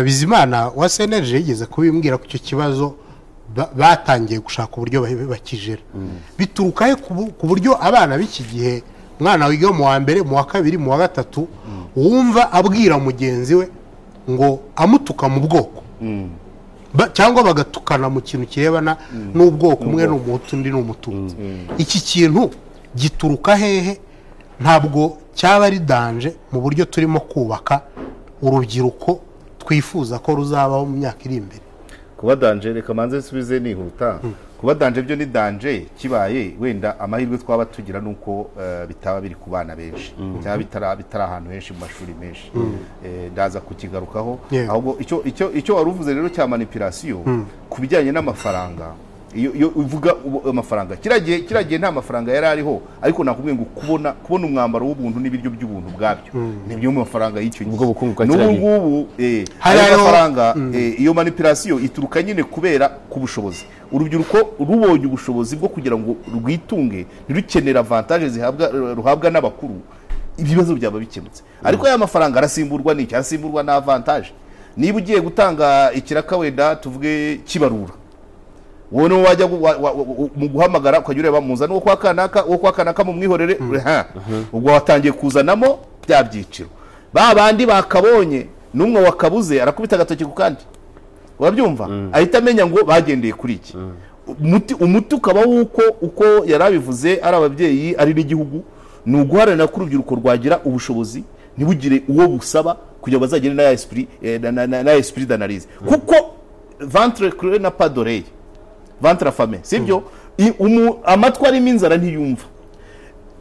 Bizimana wa Senerge yigeze kubimbwira ku cyo kibazo batangiye gushaka uburyo bakijera bituruka he ku buryo abana b'iki gihe mwana wiga mu wa mbere mu wa kabiri mu wa gatatu wumva abwira mugenzi we ngo amutuka mu bwoko cyangwa bagatukana mu kintu kirebana n'ubwoko umwe n'umuhutu undi n'umututsi iki kintu gituruka hehe ntabwo cyaba ari danje mu buryo turimo kubaka urubyiruko twifuza ko ruzabaho mu myaka iri imbere kuba danje reka manze nsubize nihuta kuba danje byo ni danje kibaye wenda amahirwe twaba tugira nuko bitaba biri ku bana benshi cyangwa bitara ahantu henshi mu mashuri menshi ndaza kukigarukaho ahubwo icyo waruvuze rero cya manipulation kubijyanye n'amafaranga iyo uvuga amafaranga kiragiye nta mafaranga yari ariho ariko nakubwiye ngo kubona umwambaro w'ubuntu n'ibiryo by'ubuntu bwabyo nibyo mu mafaranga y'icyo gihe n'ubu hari amafaranga iyo manipulation ituruka nyine kubera ku bushobozi urubyiruko rubonye ubushobozi bwo kugira ngo rwitunge ntirukenera avantage ruhabwa n'abakuru ibibazo byaba bikemutse ariko aya mafaranga arasimburwa n'iki arasimburwa na avantage niba ugiye gutanga ikiraka wenda tuvuge kibarura wowe wajya mu guhamagara ukajya ureba muzana wo kwa kanaka mu mwihorere ubwo watangiye kuzanamo bya byiciro babandi bakabonye numwe wakabuze arakubita agatoki ku kandi urabyumva ahita amenya ngo bagendeye kuri iki umuti ukaba uko yarabivuze ari ababyeyi ari n'igihugu ni uguharanira ko urubyiruko rwagira ubushobozi ntibugire uwo busaba kugira bazagire na esprit d'analyse kuko ventre creux na pas d'oreille ventre affamé sibyo amatwi arimo inzara ntiyumva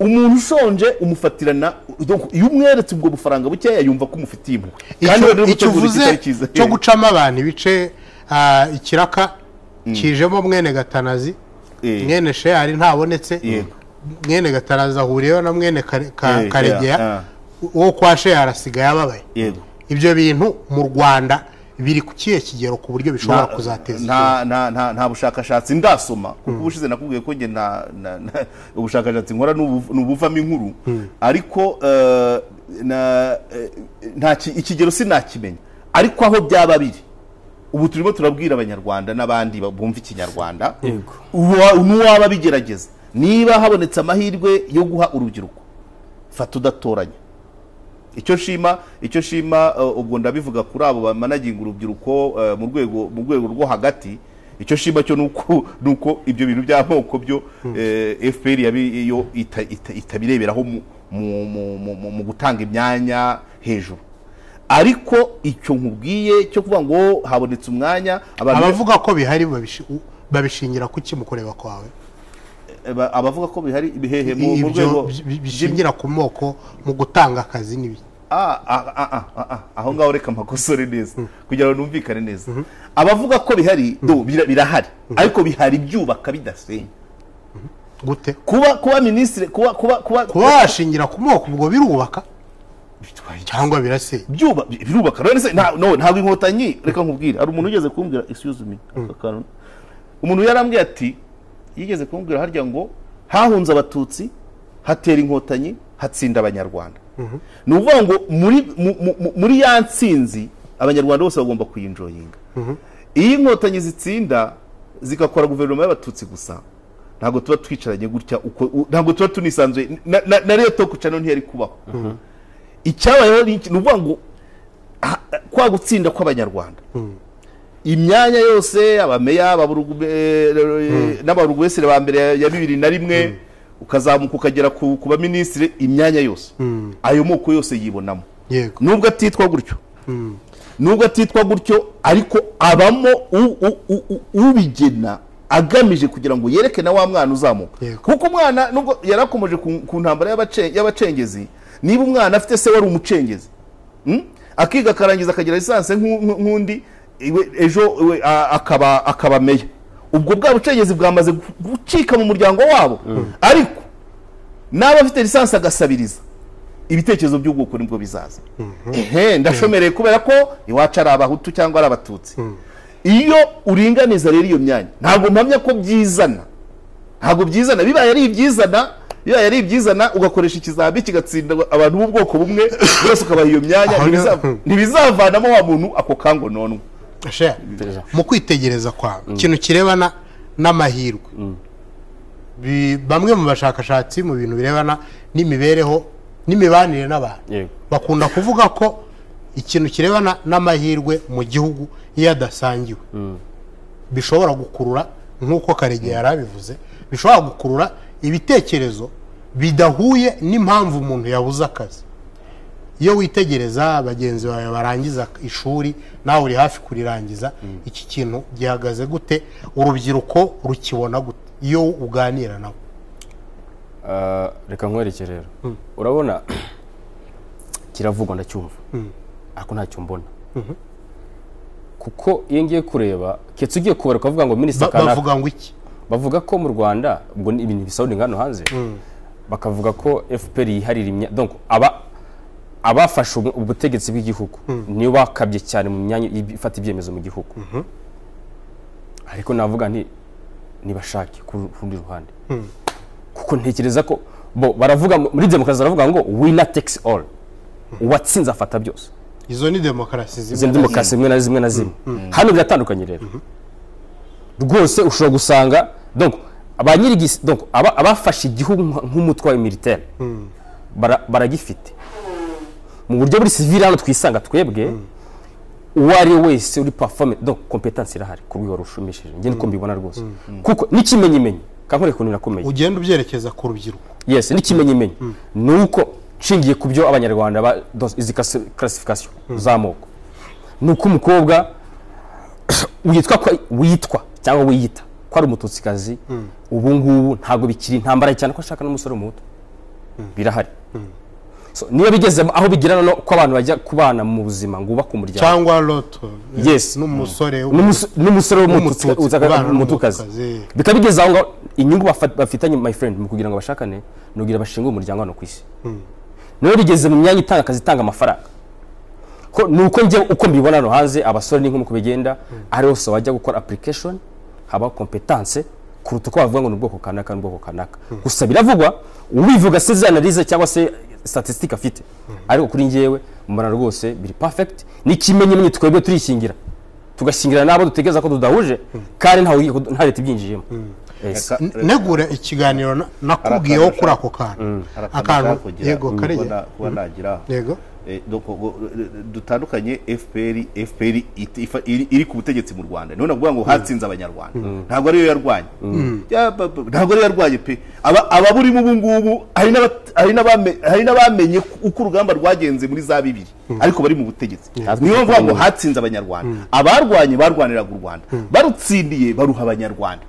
umuntu ushonje umufatirana donc iyo umweretse ubwo bufaranga bukeya yumva ko umufitiye impuhwe kandi icyo uvuze cyo gucamo abantu ibice ikiraka kijemo mwene Gatanazi mwene Sheyari ntabonetse mwene Gatanazi ahuriyeho na mwene Karegeya uwo kwa Sheyari asigaye ababaye ibyo bintu mu Rwanda biri ku kihe kigero ku buryo bishobora kuzateza nta bushakashatsi ndasoma kuko ubushize nakubwiye ko nge ubushakashatsi nkora n'ubuvamo inkuru ariko ikigero sinakimenya ariko aho byaba biri ubu turimo turabwira abanyarwanda n'abandi bumva ikinyarwanda n'uwaba bigerageza niba habonetse amahirwe yo guha urubyiruko fata udatoranya icyo shima ubwo ndabivuga kuri abo bamanaginga urubyiruko mu rwego rwo hagati icyo shima cyo nuko ibyo bintu by'amoko byo FPR yo itabireberaho mu gutanga imyanya hejuru ariko icyo nkubwiye cyo kuvuga ngo habonetse umwanya abavuga ko bihari babishingira kuki mu kureba kwawe abavuga ko bihari bihehe mu rwego bishingira ku moko mu gutanga akazi nibi aho ngaho reka makosore neza kugira ngo numvikane neza abavuga ko bihari birahari ariko bihari byubaka bidasenya gute kuba ministre kuba washingira ku moko ubwo birubaka cyangwa birasenya birubaka ntabwo inkotanyi reka nkubwira ari umuntu ugeze kumbwira excuse me umuntu yarambwiye ati yigeze kumbwira harya ngo hahunze abatutsi hatera inkotanyi hatsinda abanyarwanda ni ukuvuga ngo muri ya nsinzi abanyarwanda bose bagomba kuyinjoyinga iyo inkotanyi zitsinda zigakora guverinoma y'abatutsi gusa ntabwo tuba twicaranye gutya ntabwo tuba tunisanzuye na rero tokucano ntiyari kubaho icyabayeho ni ukuvuga ngo kwa gutsinda kw'abanyarwanda imyanya yose abameya n'abarugwesere ba mbere ya 2001 ukazamuka ukagera ku baministre imyanya yose ayo moko yose yibonamo nubwo atitwa gutyo ariko abamo ubigena agamije kugira ngo yereke na wa mwana uzamuka kuko umwana nubwo yarakomeje ku ntambara y'abacengezi niba umwana afite se wari umucengezi akiga akarangiza akagira lisanse nk'undi ejo akaba meya ubwo bwa bucengezi bwamaze gucika mu muryango wabo ariko naba afite lisanse agasabiriza ibitekerezo by'ubwoko nibwo bizaza ndashomereye kubera ko iwacu ari abahutu cyangwa ari abatutsi iyo uringaniza rero iyo myanya ntabwo mpamya ko byizana bibaye ari ibyizana ugakoresha ikizamini kigatsinda abantu b'ubwoko bumwe bose ukabaha iyo myanya ntibizavanamo wa muntu ako kango nonwe mu kwitegereza kwawe ikintu kirebana n'amahirwe bamwe mu bashakashatsi mu bintu birebana n'imibereho n'imibanire n'abantu bakunda kuvuga ko ikintu kirebana n'amahirwe mu gihugu iyo adasangiwe bishobora gukurura nk'uko Karegeya yarabivuze bishobora gukurura ibitekerezo bidahuye n'impamvu umuntu yabuze akazi iyo witegereza bagenzi bawe barangiza ishuri nawe uri hafi kurirangiza iki kintu gihagaze gute urubyiruko rukibona gute iyo uganira nabo reka nkwereke rero urabona kiravugwa ndacyumva ariko ntacyo mbona kuko iyo ngiye kureba ketse ugiye kubara ukavuga ngo minisitiri kanaka bavuga ngo iki bavuga ko mu Rwanda ubwo ibintu bisohoka hano hanze bakavuga ko FPR yiharira donc abafashe ubutegetsi bw'igihugu niyo bakabye cyane mu myanya ifata ibyemezo mu gihugu ariko navuga nti nibashake ku rundi ruhande kuko ntekereza ko baravuga muri demokarasi baravuga ngo winner takes all uwatsinze afata byose izo ni demokarasi zimwe na zimwe hano biratandukanye rero rwose ushobora gusanga donc abanyirigisi donc abafashe igihugu nk'umutwe wa militaire baragifite mu buryo buri civil hano twisanga twebwe uwari wese uri perform donc competence irahari ku rwego rushimishije nge niko mbibona rwose kuko n'ikimenyimenyi kankore kuntu nakomeye ugenda ubyerekeza ku rubyiruko yes n'ikimenyimenyi nuko nshingiye ku byo abanyarwanda izi classification z'amoko nuko umukobwa witwa cyangwa wiyita ko ari umututsikazi ubu ngubu ntabwo bikiri intambara cyane ko ashaka n'umusore muto birahari niyo bigeze aho bigirana no ko abantu bajya kubana mu buzima ngo ubaka umuryango cyangwa loto yes n'umusore w'umutukazi bikabigeza aho inyungu bafitanye my friend mu kugira ngo bashakane nugira bashinga umuryango hano ku isi niyo bigeze mu myanya itanga akazi itanga amafaranga ko nuko njye uko mbibona no hanze abasore n'inko bigenda ari hose wajya gukora application haba competence kuruta ko bavuga ngo n'ubwoko kanaka n'ubwoko kanaka gusa biravugwa ubivuga se analyse cyangwa se statistique afite ariko kuri ngewe mbona rwose biri perfect n'ikimenye mwe twebwe turishingira tugashingira nabo dutegeza ko tudahuje kandi nta leta ibyinjiyemo negura ikiganiro nakubwiyeho kuri ako akantu yego karege kuba nagira yego dutandukanye FPR iri ku butegetsi mu Rwanda none navuga ngo hatsinze abanyarwanda ntabwo ariyo yarwanye ntabwo ariyo yarwanye pe aba buri mu ngubu hari n'abamenye uko urugamba rwagenze muri za bibiri ariko bari mu butegetsi niyo mvuga ngo hatsinze abanyarwanda abarwanye barwaniraga u Rwanda barutsindiye baruha abanyarwanda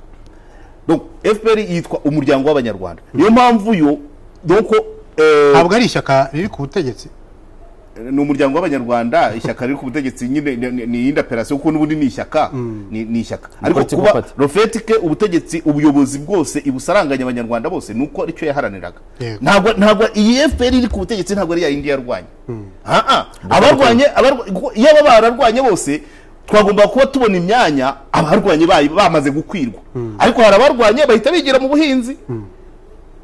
donc FPR yitwa umuryango w'abanyarwanda niyo mpamvu yo donc ntabwo ari ishyaka riri ku butegetsi ni umuryango w'abanyarwanda ishyaka riri ku butegetsi nyine ni indaperation kuko n'ubundi ni ishyaka ni ishyaka ariko kuba rofetike ubutegetsi ubuyobozi bwose ibusaranganya abanyarwanda bose nuko aricyo yaharaniraga ntabwo iyi FPR iri ku butegetsi ntabwo ari ya indi yarwanye abarwanye yaba bararwanye bose twagomba kuba tubona imyanya abarwanye bamaze gukwirwa ariko hari abarwanye bahita bigira mu buhinzi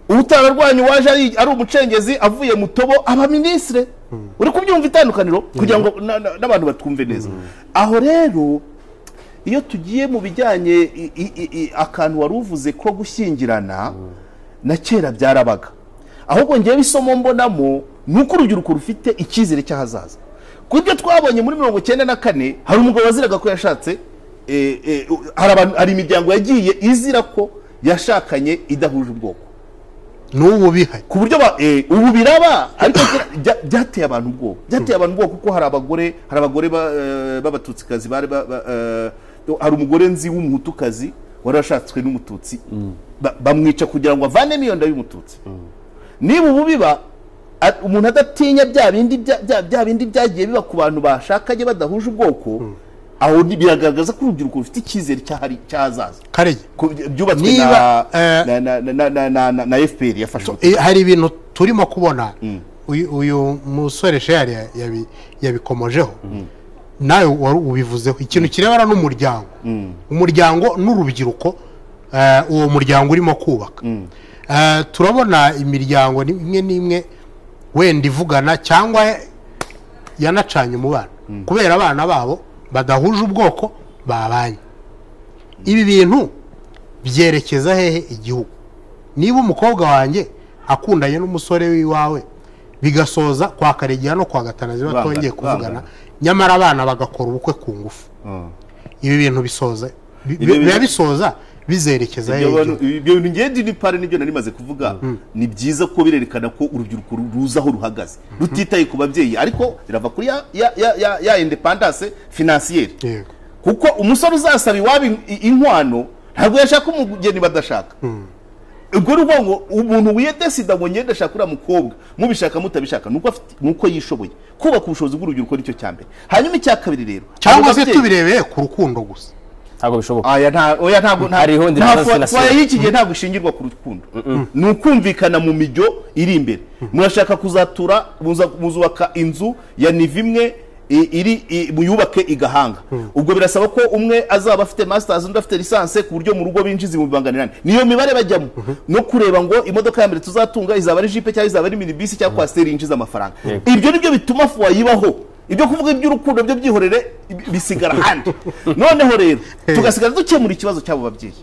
utararwanye waje ari umucengezi avuye mu tobo aba ministre uri kubyumva itandukaniro kugira ngo n'abantu batwumve neza aho rero iyo tugiye mu bijyanye akantu wari uvuze ko gushyingirana na kera byarabaga ahubwo ngewe isomo mbonamo nuko urubyiruko rufite icyizere cy'ahazaza kubyo twabonye muri 1994 hari umugabo waziraga ko yashatse hari imiryango yagiye izira ko yashakanye idahuje ubwoko n'ubu bihari ku buryo ubu biraba ariko byateye abantu ubwoba kuko hari abagore b'abatutsikazi bari hari umugore nzi w'umuhutukazi wari washatswe n'umututsi bamwica kugira ngo avane iyo nda y'umututsi niba ubu biba umuntu adatinya bya bindi byagiye biba ku bantu bashakanye badahuje ubwoko aho biragaragaza ko urubyiruko rufite icyizere cy'ahazaza karege byubatswe na FPR yafashe hari ibintu turimo kubona uyu musore shari yabikomojeho nawe ubivuzeho ikintu kirebana n'umuryango umuryango n'urubyiruko uwo muryango urimo kubaka turabona imiryango imwe n'imwe wenda ivugana cyangwa yanacanye umubano kubera abana babo badahuje ubwoko babanye ibi bintu byerekeza hehe igihugu niba umukobwa wanjye akundanye n'umusore w'iwawe bigasoza kwa Karegeya no kwa Gatanazi batongeye kuvugana nyamara abana bagakora ubukwe ku ngufu ibi bintu bisoza bisoza bizerekeza hehe ibyo bintu ngende ni pare nibyo narimaze kuvuga ni byiza ko birerekana ko urubyiruko ruza aho ruhagaze rutitaye ku babyeyi ariko birava kuri ya independence financière kuko umusore uzasaba iwabi inkwano ntabwo yashaka umugeni badashaka ubwo ruvuga ngo umuntu wiyedesida ngo ngende ashaka uriya mukobwa mubishaka mutabishaka nuko yishoboye kubaka ubushobozi bw'urubyiruko nicyo cyambere hanyuma icya kabiri rero cyangwa se tubirebeye ku rukundo gusa ntabwo bishoboka ntabwo y'iki gihe ntabwo ishingirwa ku rukundo ni ukumvikana mu mijyo iri imbere murashaka kuzatura muzubaka inzu ya niva imwe muyubake igahanga ubwo birasaba ko umwe azaba afite masters undi afite lisanse ku buryo mu rugo binjiza mu bibanganirane niyo mibare bajyamo no kureba ngo imodoka ya mbere tuzatunga izaba ari jipe cyangwa izaba ari minibisi cyangwa kwasiteri yinjiza amafaranga ibyo nibyo bituma fuwa yibaho ibyo kuvuga iby'urukundo byo byihorere bisigara handi noneho rero tugasigara dukemura ikibazo cy'abo babyeyi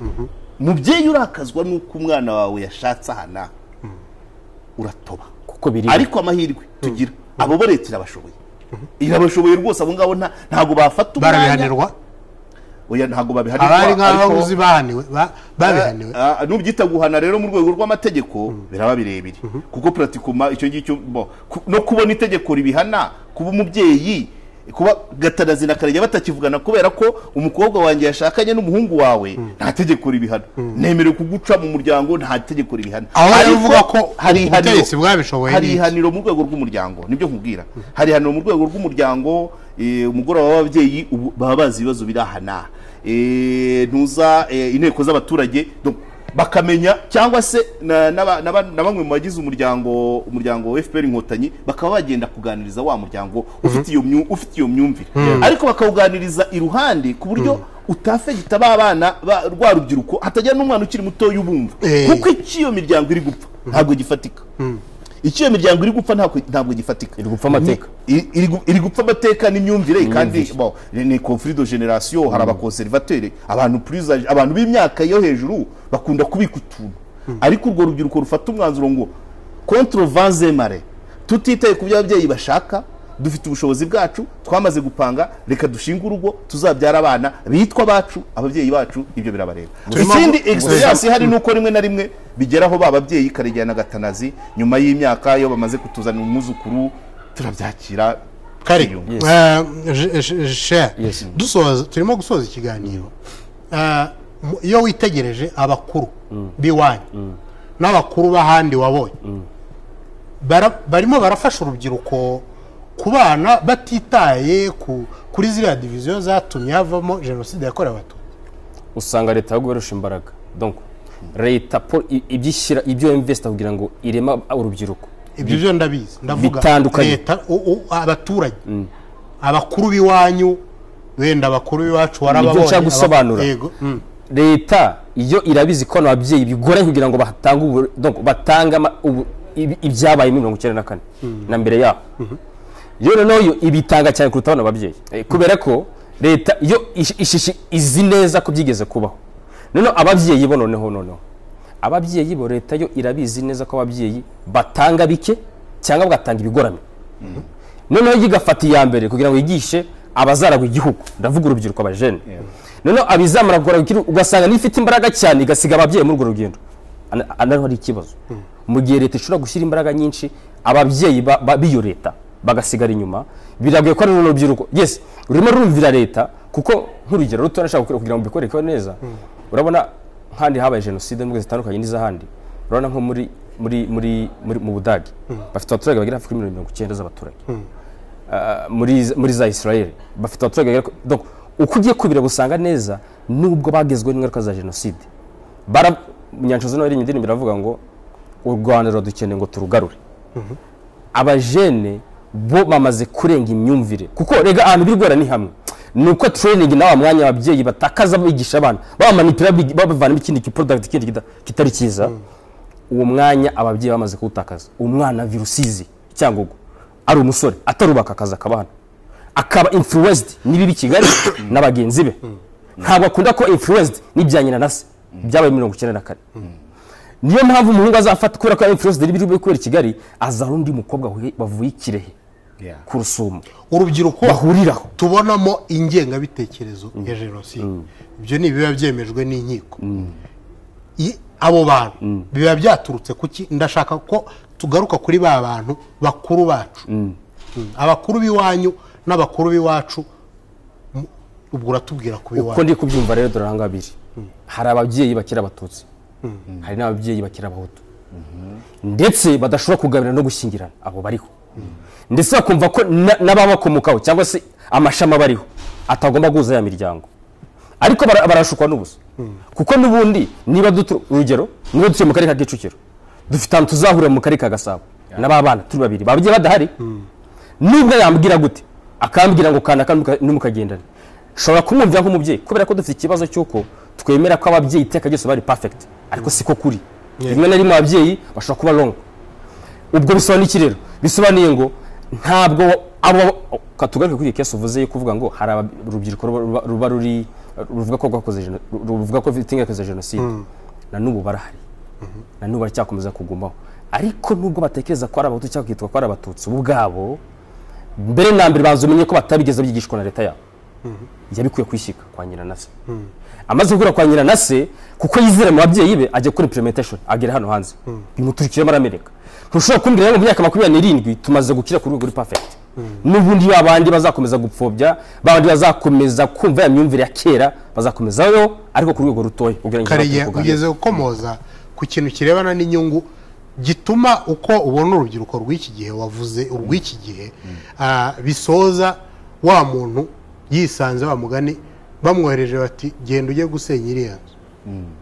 mubyeyi urakazwa nuko umwana wawe yashatse ahana uratoba ariko amahirwe tugira abo bo leta irabashoboye irabashoboye rwose abo ngabo ntabwo bafata barabihanirwa oya ntago babihanirwa abari nk'aho uzi bahaniwe babihaniwe nubyita guhana rero mu rwego rw'amategeko biraba birebire kuko pratikuma icyo ngicyo no kubona itegeko ribihana kuba umubyeyi kuba gatanazi na Karegeya batakivugana kubera ko umukobwa wanjye yashakanye n'umuhungu wawe nta tegeko ribihana nemerewe kuguca mu muryango nta tegeko ribihana aho uvuga ko hari ubutegetsi bwabishoboye hari ihaniro mu rwego rw'umuryango nibyo nkubwira hari ihaniro mu rwego rw'umuryango umugoroba w'ababyeyi baba bazi ibibazo birahana ntuza inteko z'abaturage bakamenya cyangwa se na bamwe mu bagize umuryango wa FPR Inkotanyi bakaba bagenda kuganiriza wa muryango ufite iyo myumvire ariko bakawuganiriza iruhande ku buryo utafegita abana rwa rubyiruko hatagira n'umwana ukiri muto y'ubumva kuko iyo miryango iri gupfa ntabwo gifatika icyo miryango iri gupfa ntabwo gifatika iri gupfa amateka iri gupfa amateka n'imyumvire kandi ni conflit de generation hari abakonservateur abantu b'imyaka yo hejuru bakunda kubika utuntu ariko urwo rubyiruko rufata umwanzuro ngo contre vents et marées tutitaye ku by'ababyeyi bashaka dufite ubushobozi bwacu twamaze gupanga reka dushinga urugo tuzabyara abana bitwa bacu ababyeyi bacu ibyo birabareba ikindi experience hari nuko rimwe na rimwe bigeraho bababyeyi Karegeya na Gatanazi nyuma y'imyaka yo bamaze kutuzana umuzukuru turabyakira kare dusoza turimo gusoza ikiganiro iyo witegereje abakuru biwanyu n'abakuru bahandi wabonye barimo barafasha urubyiruko kubana batitaye kuri ziriya diviziyo zatumye havamo jenoside yakorewe abatutsi usanga leta yaguherusha imbaraga donc leta ibyishyira ibyo investa kugira ngo irema urubyiruko ibyo byo ndabizi ndavuga leta abaturage abakuru biwanyu wenda abakuru biwacu warababonye ibyo nshaka gusobanura leta iyo irabizi ko ababyeyi bigoranye kugira ngo batanga ibyabaye muri 1994 na mbere yaho yo noneho ibitanga cyane kuruta abana ababyeyi kubera ko leta iyo izi neza ko byigeze kubaho noneho ababyeyi bo noneho ababyeyi bo leta yo irabizi neza ko ababyeyi batanga bike cyangwa bagatanga ibigoramye noneho yigafata iya mbere kugira ngo yigishe abazaragwa igihugu ndavuga urubyiruko abajene noneho abizamara gukora ugasanga nifite imbaraga cyane igasiga ababyeyi muri urwo rugendo anari hari ikibazo mu gihe leta ishobora gushyira imbaraga nyinshi ababyeyi biyo leta bagasigara inyuma biragoye ko ari urubyiruko yes urimo rumvira leta kuko nk'urugero ruto nashaka kugira ngo bikoreke neza urabona kandi habaye jenoside n'ubwo zitandukanye n'izahandi urabona nko mu Budage bafite abaturage bagira hafi 90% z'abaturage muri za Israel bafite abaturage donc uko ugiye kubira busanga neza nubwo bagezwe n'ingaruka za jenoside munyancozo no iri biravuga ngo u Rwanda rudukeneye ngo turugarure abajene bo bamaze kurenga imyumvire kuko rega ahantu birwara ni hamwe nuko training nawa mwanya ababyeyi batakaza bigisha abana bamanipira babavana ikindi product kindi kitari cyiza uwo mwanya ababyeyi bamaze kuwutakaza umwana virusizi cyangwa ari umusore atarubaka akaza kabana akaba influenced nibibi Kigali n'abagenzi be ntabwo akunda ko influenced n'ibyanyina nase byabaye 1994 niyo mpamvu umuhungu azafata kura ko influenced n'ibiri kubera Kigali azarundi mukobwa bavuye Kirehe ku Rusumo urubyiruko bahuriraho tubonamo ingenga bitekerezo ya jenoside ibyo ni biba byemejwe n'inkiko abo bantu biba byaturutse kuki ndashaka ko tugaruka kuri ba bantu bakuru bacu abakuru biwanyu n'abakuru biwacu ubwo uratubwira kubi uko ndi kubyumva rero doranga abiri hari ababyeyi bakira abatutsi hari n'ababyeyi bakira abahutu ndetse badashobora kugabira no gushyingirana abo bariho ndetse bakumva ko n'ababakomokaho cyangwa se amashama bariho atagomba guza ya miryango ariko barashukwa n'ubusa kuko nubundi niba urugero niba dutuye mu karere ka Kicukiro dufite ahantu tuzahurira mu karere ka Gasabo n'ababana turi babiri babye badahari nubwo yambwira gute akambwira ngo kana n'umukagendana shobora kumwumvira nk'umubyeyi kubera ko dufite ikibazo cyuko twemera ko ababyeyi iteka cyose bari perfect ariko siko kuri rimwe na rimwe ababyeyi bashobora kuba wrong ubwo bisobanura iki rero bisobanuye ngo ntabwo abo katugaruke kuri case uvuze kuvuga ngo hari urubyiruko ruba ruri ruvuga ko rwakoze ruvuga ko vitinga jenoside na nubu barahari na nubu baracyakomeza kugumaho ariko nubwo batekereza ko ari abahutu cyangwa kwitwa ko ari abatutsi ubwabo mbere na mbere bazumenye ko batabigeze byigishwa na leta yabo yabikuye kwishyika kwa nyina na se amaze gukura kwa nyina na se kuko yizera mu babyeyi be ajya gukora implementation agera hano hanze bimuturikiyemo aramereka ntushobora kumbwira ngo mu myaka 27 tumaze gukira ku rwego ruri perfect n'ubundi abandi bazakomeza gupfobya babandi bazakomeza kumva ya myumvire ya kera bazakomezayo ariko ku rwego rutoye Karegeya ugeze gukomoza ku kintu kirebana n'inyungu gituma uko ubona urubyiruko rw'iki gihe wavuze urw'iki gihe bisoza wa muntu yisanze wa mugani bamwohereje bati genda ujye gusenya iriya nzu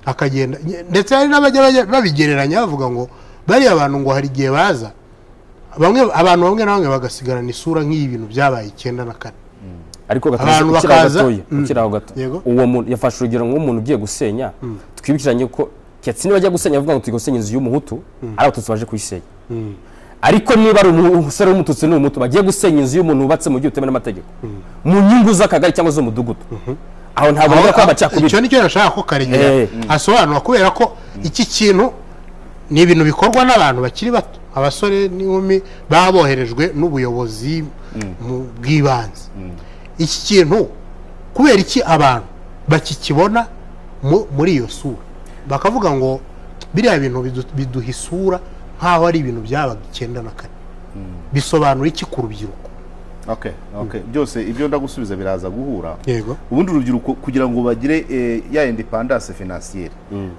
akagenda ndetse hari n'abajya babigereranya bavuga ngo bari abantu ngo hari igihe baza abantu bamwe na bamwe bagasigarana isura nk'ibintu byabaye 94 ariko abantu bakaza ukiraho gato uwo muntu yafashe urugero nk'umuntu ugiye gusenya twibukiranye ko cyatsi niba ajya gusenya avuga ngo tugosenya inzu y'umuhutu ari abatutsi baje kuyisenya ariko niba ari umusore w'umututsi n'umuhutu bagiye gusenya inzu y'umuntu wubatse mu gihe utemewe n'amategeko mu nyungu z'akagari cyangwa z'umudugudu aho ntabwo bavuga ko abacakubiri icyo nicyo nashaka ko Karegeya asobanura kubera ko iki kintu ni ibintu bikorwa n'abantu bakiri bato abasore n'inkumi baboherejwe n'ubuyobozi mu bw'ibanze iki kintu kubera iki abantu bakikibona muri iyo sura bakavuga ngo biriya bintu biduha isura nkaho ari ibintu byabaga 94 bisobanura iki ku rubyiruko okay byose ibyo ndagusubiza biraza guhura yego ubundi urubyiruko kugira ngo bagire ya independence financière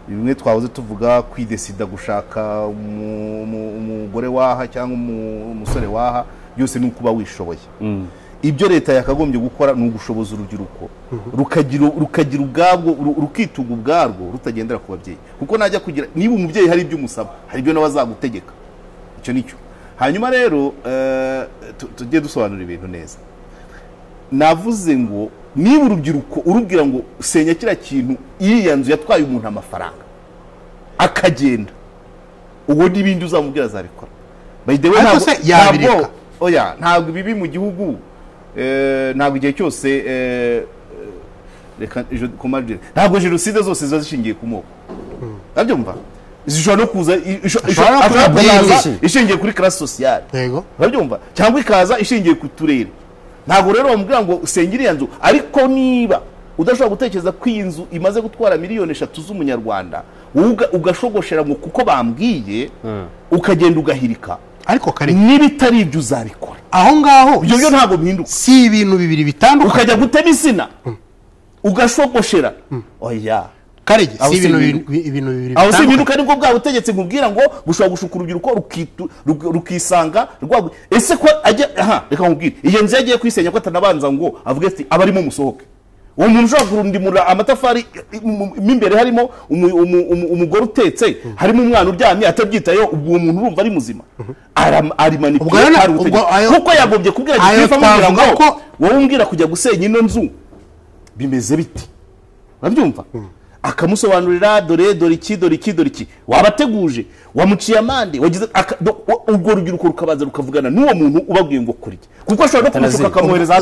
bimwe twahoze tuvuga kwidesida gushaka umugore waha cyangwa umusore waha byose ni ukuba wishoboye ibyo leta yakagombye gukora ni ugushoboza urubyiruko rukagira ubwabwo rukitunga ubwarwo rutagendera ku babyeyi kuko najya kugira niba umubyeyi hari ibyo umusaba hari ibyo nawe azagutegeka icyo nicyo hanyuma rero tujye dusobanura ibintu neza navuze ngo niba urubyiruko urubwira ngo senya kira kintu iriya nzu yatwaye umuntu amafaranga akagenda ubwo n'ibindi uzamubwira azabikora baydewe ntabwo oya ntabwo bibi mu gihugu ntabwo igihe cyose reka ntabwo jenoside zose ziba zishingiye ku moko urabyumva zishobora no kuza ishingiye kuri classe sociale urabyumva cyangwa ikaza ishingiye ku turere ntabwo rero bamubwira ngo usenge iriya nzu ariko niba udashobora gutekereza ko iyi nzu imaze gutwara miliyoni 3 z'umunyarwanda ugashogoshera ngo kuko bambwiye ukagenda ugahirika ariko kare nibitari ibyo uzabikora aho ngaho ibyo ntabwo bihinduka si ibintu bibiri bitandukanye ukajya gutema insina ugashogoshera oya Karege si ibintu bibiri aho si ibintu kandi ngo bwa butegetsi nkubwira ngo bushobora gushukura urubyiruko rukisanga rwagwe ese ko ajya reka nkubwire iyo nzu yagiye kwisenya ko atanabanza ngo avuge ati abarimo musohoke uwo muntu ushobora kurundimura amatafari imbere harimo umugore utetse harimo umwana uryamye atabyitayeho uwo muntu urumva ari muzima ari manipulate kuko yagombye kubwira gififa mubwira ngo wowe umbwira kujya gusenya ino nzu bimeze biti urabyumva akamusobanurira dore iki wabateguje wamuciye amande wagize ubwo rubyiruko rukabanza rukavugana n'uwo muntu ubabwiye ngo kuri kuko ashobora no kumushuka akamuhereza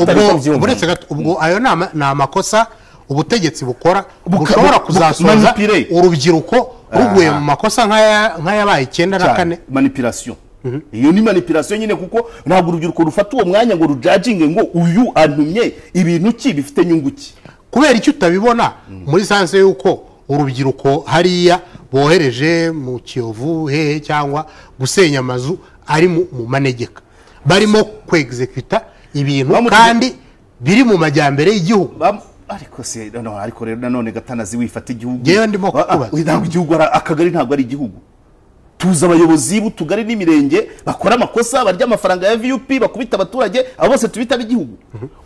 buretse ubwo ayo ni amakosa ubutegetsi bukora bushobora kuzasoza urubyiruko ruguye mu makosa nk'ayabaye 94 manipulation iyo ni manipulation nyine kuko ntabwo urubyiruko rufata uwo mwanya ngo rujajinge ngo uyu antumye ibintu ki bifite nyungu ki kubera icyo utabibona muri sanse yuko urubyiruko hariya bohereje mu Kiyovu hehe cyangwa gusenya amazu ari mu manegeka barimo kwexecuta ibintu kandi biri mu majyambere y'igihugu ariko se ariko rero nanone gatanazi wifata igihugu yewe ndimo kukubaza ntabwo igihugu akagari ntabwo ari igihugu tuza abayobozi b'utugari n'imirenge bakora amakosa barya amafaranga ya VUP bakubita abaturage abo bose tubita b'igihugu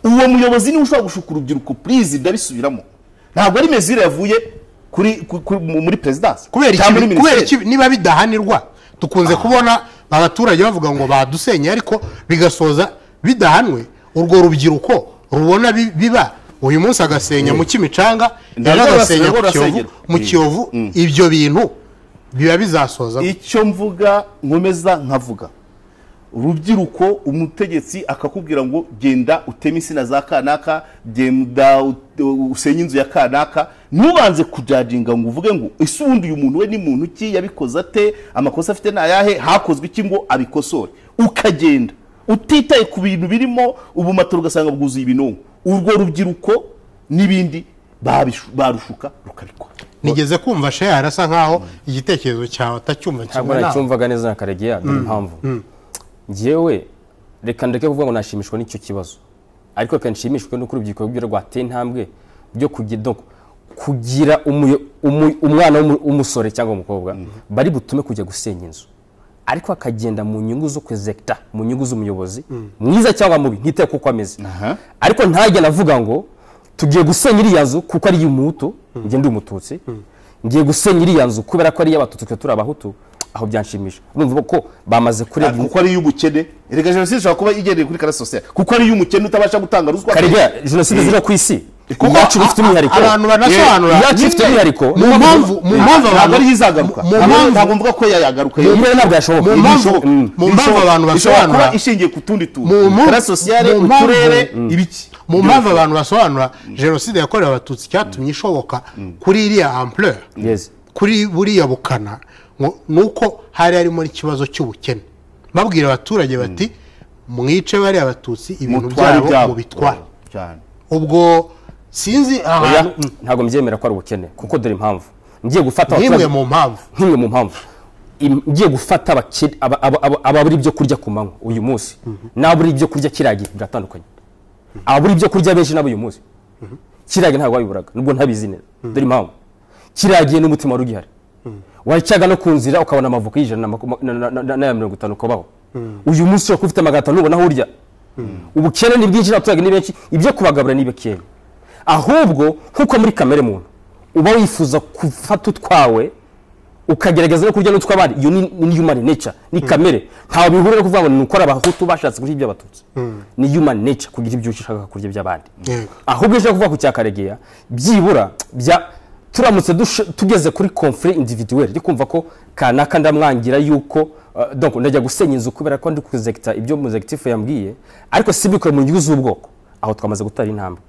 uwo muyobozi ni ushobora gushuka urubyiruko please ndabisubiramo ntabwo ari mezire yavuye muri presidence kubera niba bidahanirwa tukunze kubona abaturage bavuga ngo badusenye ariko bigasoza bidahanwe urwo rubyiruko rubona biba uyu munsi agasenya mu Kimicanga agasenya mu Kiyovu ibyo bintu biba bizasoza icyo mvuga nkomeza nkavuga urubyiruko umutegetsi akakubwira ngo genda uteme insina za kanaka genda usenye inzu ya kanaka nubanze kujajinga ngo uvuge ngo ese ubundi uyu muntu we ni muntu ki yabikoze ate amakosa afite nayahe hakozwe iki ngo abikosore ukagenda utitaye ku bintu birimo ubumatoro ugasanga bwuzuye ibinonko urwo rubyiruko n'ibindi barushuka rukabikora. nigeze kumva Sheya arasa nkaho igitekerezo cyawe atacyumva ntabwo nacyumvaga neza na Karegeya dore impamvu njyewe reka ndeke kuvuga ngo nashimishwa n'icyo kibazo ariko reka nshimishwe no kurubyiruko rw'ibyo rwateye intambwe byo kugira umwana w'umusore cyangwa umukobwa bari butume kujya gusenya inzu ariko akagenda mu nyungu zo kwezekta mu nyungu z'umuyobozi mwiza cyangwa mubi ntiteye kuko ameze ariko ntajya navuga ngo tugiye gusenya iriya nzu kuko ari y'umuhutu njye ndi umututsi ngiye gusenya iriya nzu kubera ko ari y'abatutsi twe turi abahutu aho byanshimisha numva ko bamaze kureba kuko ari y'ubukene erega jenoside ishobora kuba igendeye kuri classe sociale kuko ari y'umukene utabasha gutanga ruswa Karegeya jenoside zira ku isi yacu ifite umwihariko abantu banasobanura yacu ifite umwihariko mu mpamvu abantu ari hizagaruka ntabwo mvuga ko yagaruka ntabwo yashoboka mu mpamvu abantu basobanura ishingiye ku tundi tuntu classe sociale uturere ibiki mu mpamvu abantu basobanura jenoside yakorewe abatutsi cyatumye ishoboka kuri iriya ampleur kuri buriya bukana nuko hari harimo ikibazo cy'ubukene babwira abaturage bati mwice bari abatutsi ibintu byabo mu bitwara ubwo sinzi ntabwo mbyemera ko ari ubukene kuko dore impamvu ngiye gufata nk'imwe mu mpamvu ngiye gufata ababura ibyo kurya ku manywa uyu munsi n'abura ibyo kurya kiragiye biratandukanye ababura ibyo kurya benshi nabo uyu munsi kiragiye ntabwo babiburaga nubwo ntabizi neza dore impamvu kiragiye n'umutima wari ugihari wacaga no ku nzira ukabona amavuko y'ijana na 50 ukabaho uyu munsi ushobora kuba ufite magana nubona aho urya ubukene ni bwinshi n'abaturage ni benshi ibyo kubagabura ni bikeya ahubwo nkuko muri kamere muntu uba wifuza gufata utwawe ukagerageza no kurya n'utwabandi iyo ni human nature ni kamere ntawe bihurira no kuvuga ngo ni ukora abahutu bashatse kurya iby'abatutsi ni human nature kugira ibyo ushaka kurya iby'abandi ahubwo ushaka kuvuga ku cya Karegeya byibura turamutse tugeze kuri conflit individuel ndi kumva ko kanaka ndamwangira yuko donc ndajya gusenya inzu kubera ko ndi kuzekta ibyo muzektifu yambwiye ariko sibikore mu nyungu z'ubwoko aho twamaze gutara intambwe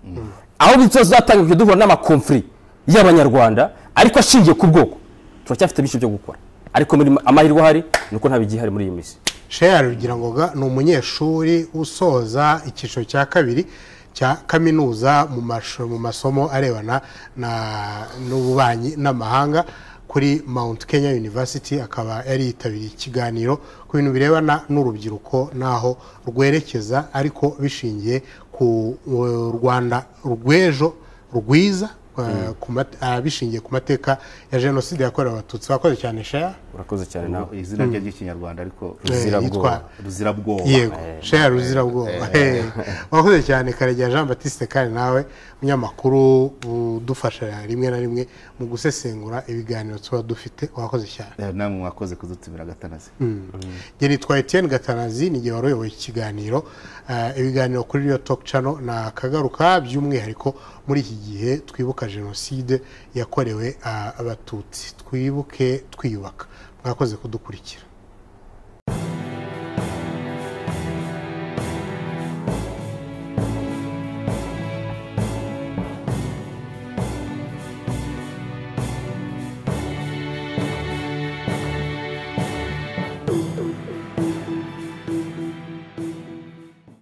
aho bitozatanga ibyo duhura n'ama conflit y'abanyarwanda ariko ashingiye ku bwoko turacyafite byinshi byo gukora ariko muri amahirwe hari nuko ntabigihari muri iyi misi Sheya Rugirangoga ni umunyeshuri usoza icyiciro cya kabiri cya kaminuza mu masomo arebana n'ububanyi n'amahanga kuri Mount Kenya University akaba yari yitabiriye ikiganiro ku bintu birebana n'urubyiruko naho rwerekeza ariko bishingiye ku Rwanda rw'ejo rwiza bishingiye ku mateka ya jenoside yakorewe abatutsi. Wakoze cyane Sheya. Urakoze cyane nawe. Izina rye ry'ikinyarwanda ariko ruzirabwoba. Yego Sheya ruzirabwoba. Wakoze cyane Karegeya Jean Baptiste kandi nawe munyamakuru udufasha rimwe na rimwe mu gusesengura ibiganiro tuba dufite. Wakoze cyane. Namwe mwakoze kudutumira Gatanazi. Nge nitwa Etienne Gatanazi nige waroyoboye ikiganiro ibiganiro kuri Rio Talk Channel na kagaruka by'umwihariko muri iki gihe twibuka jenoside yakorewe abatutsi twibuke twiyubaka. Mwakoze kudukurikira.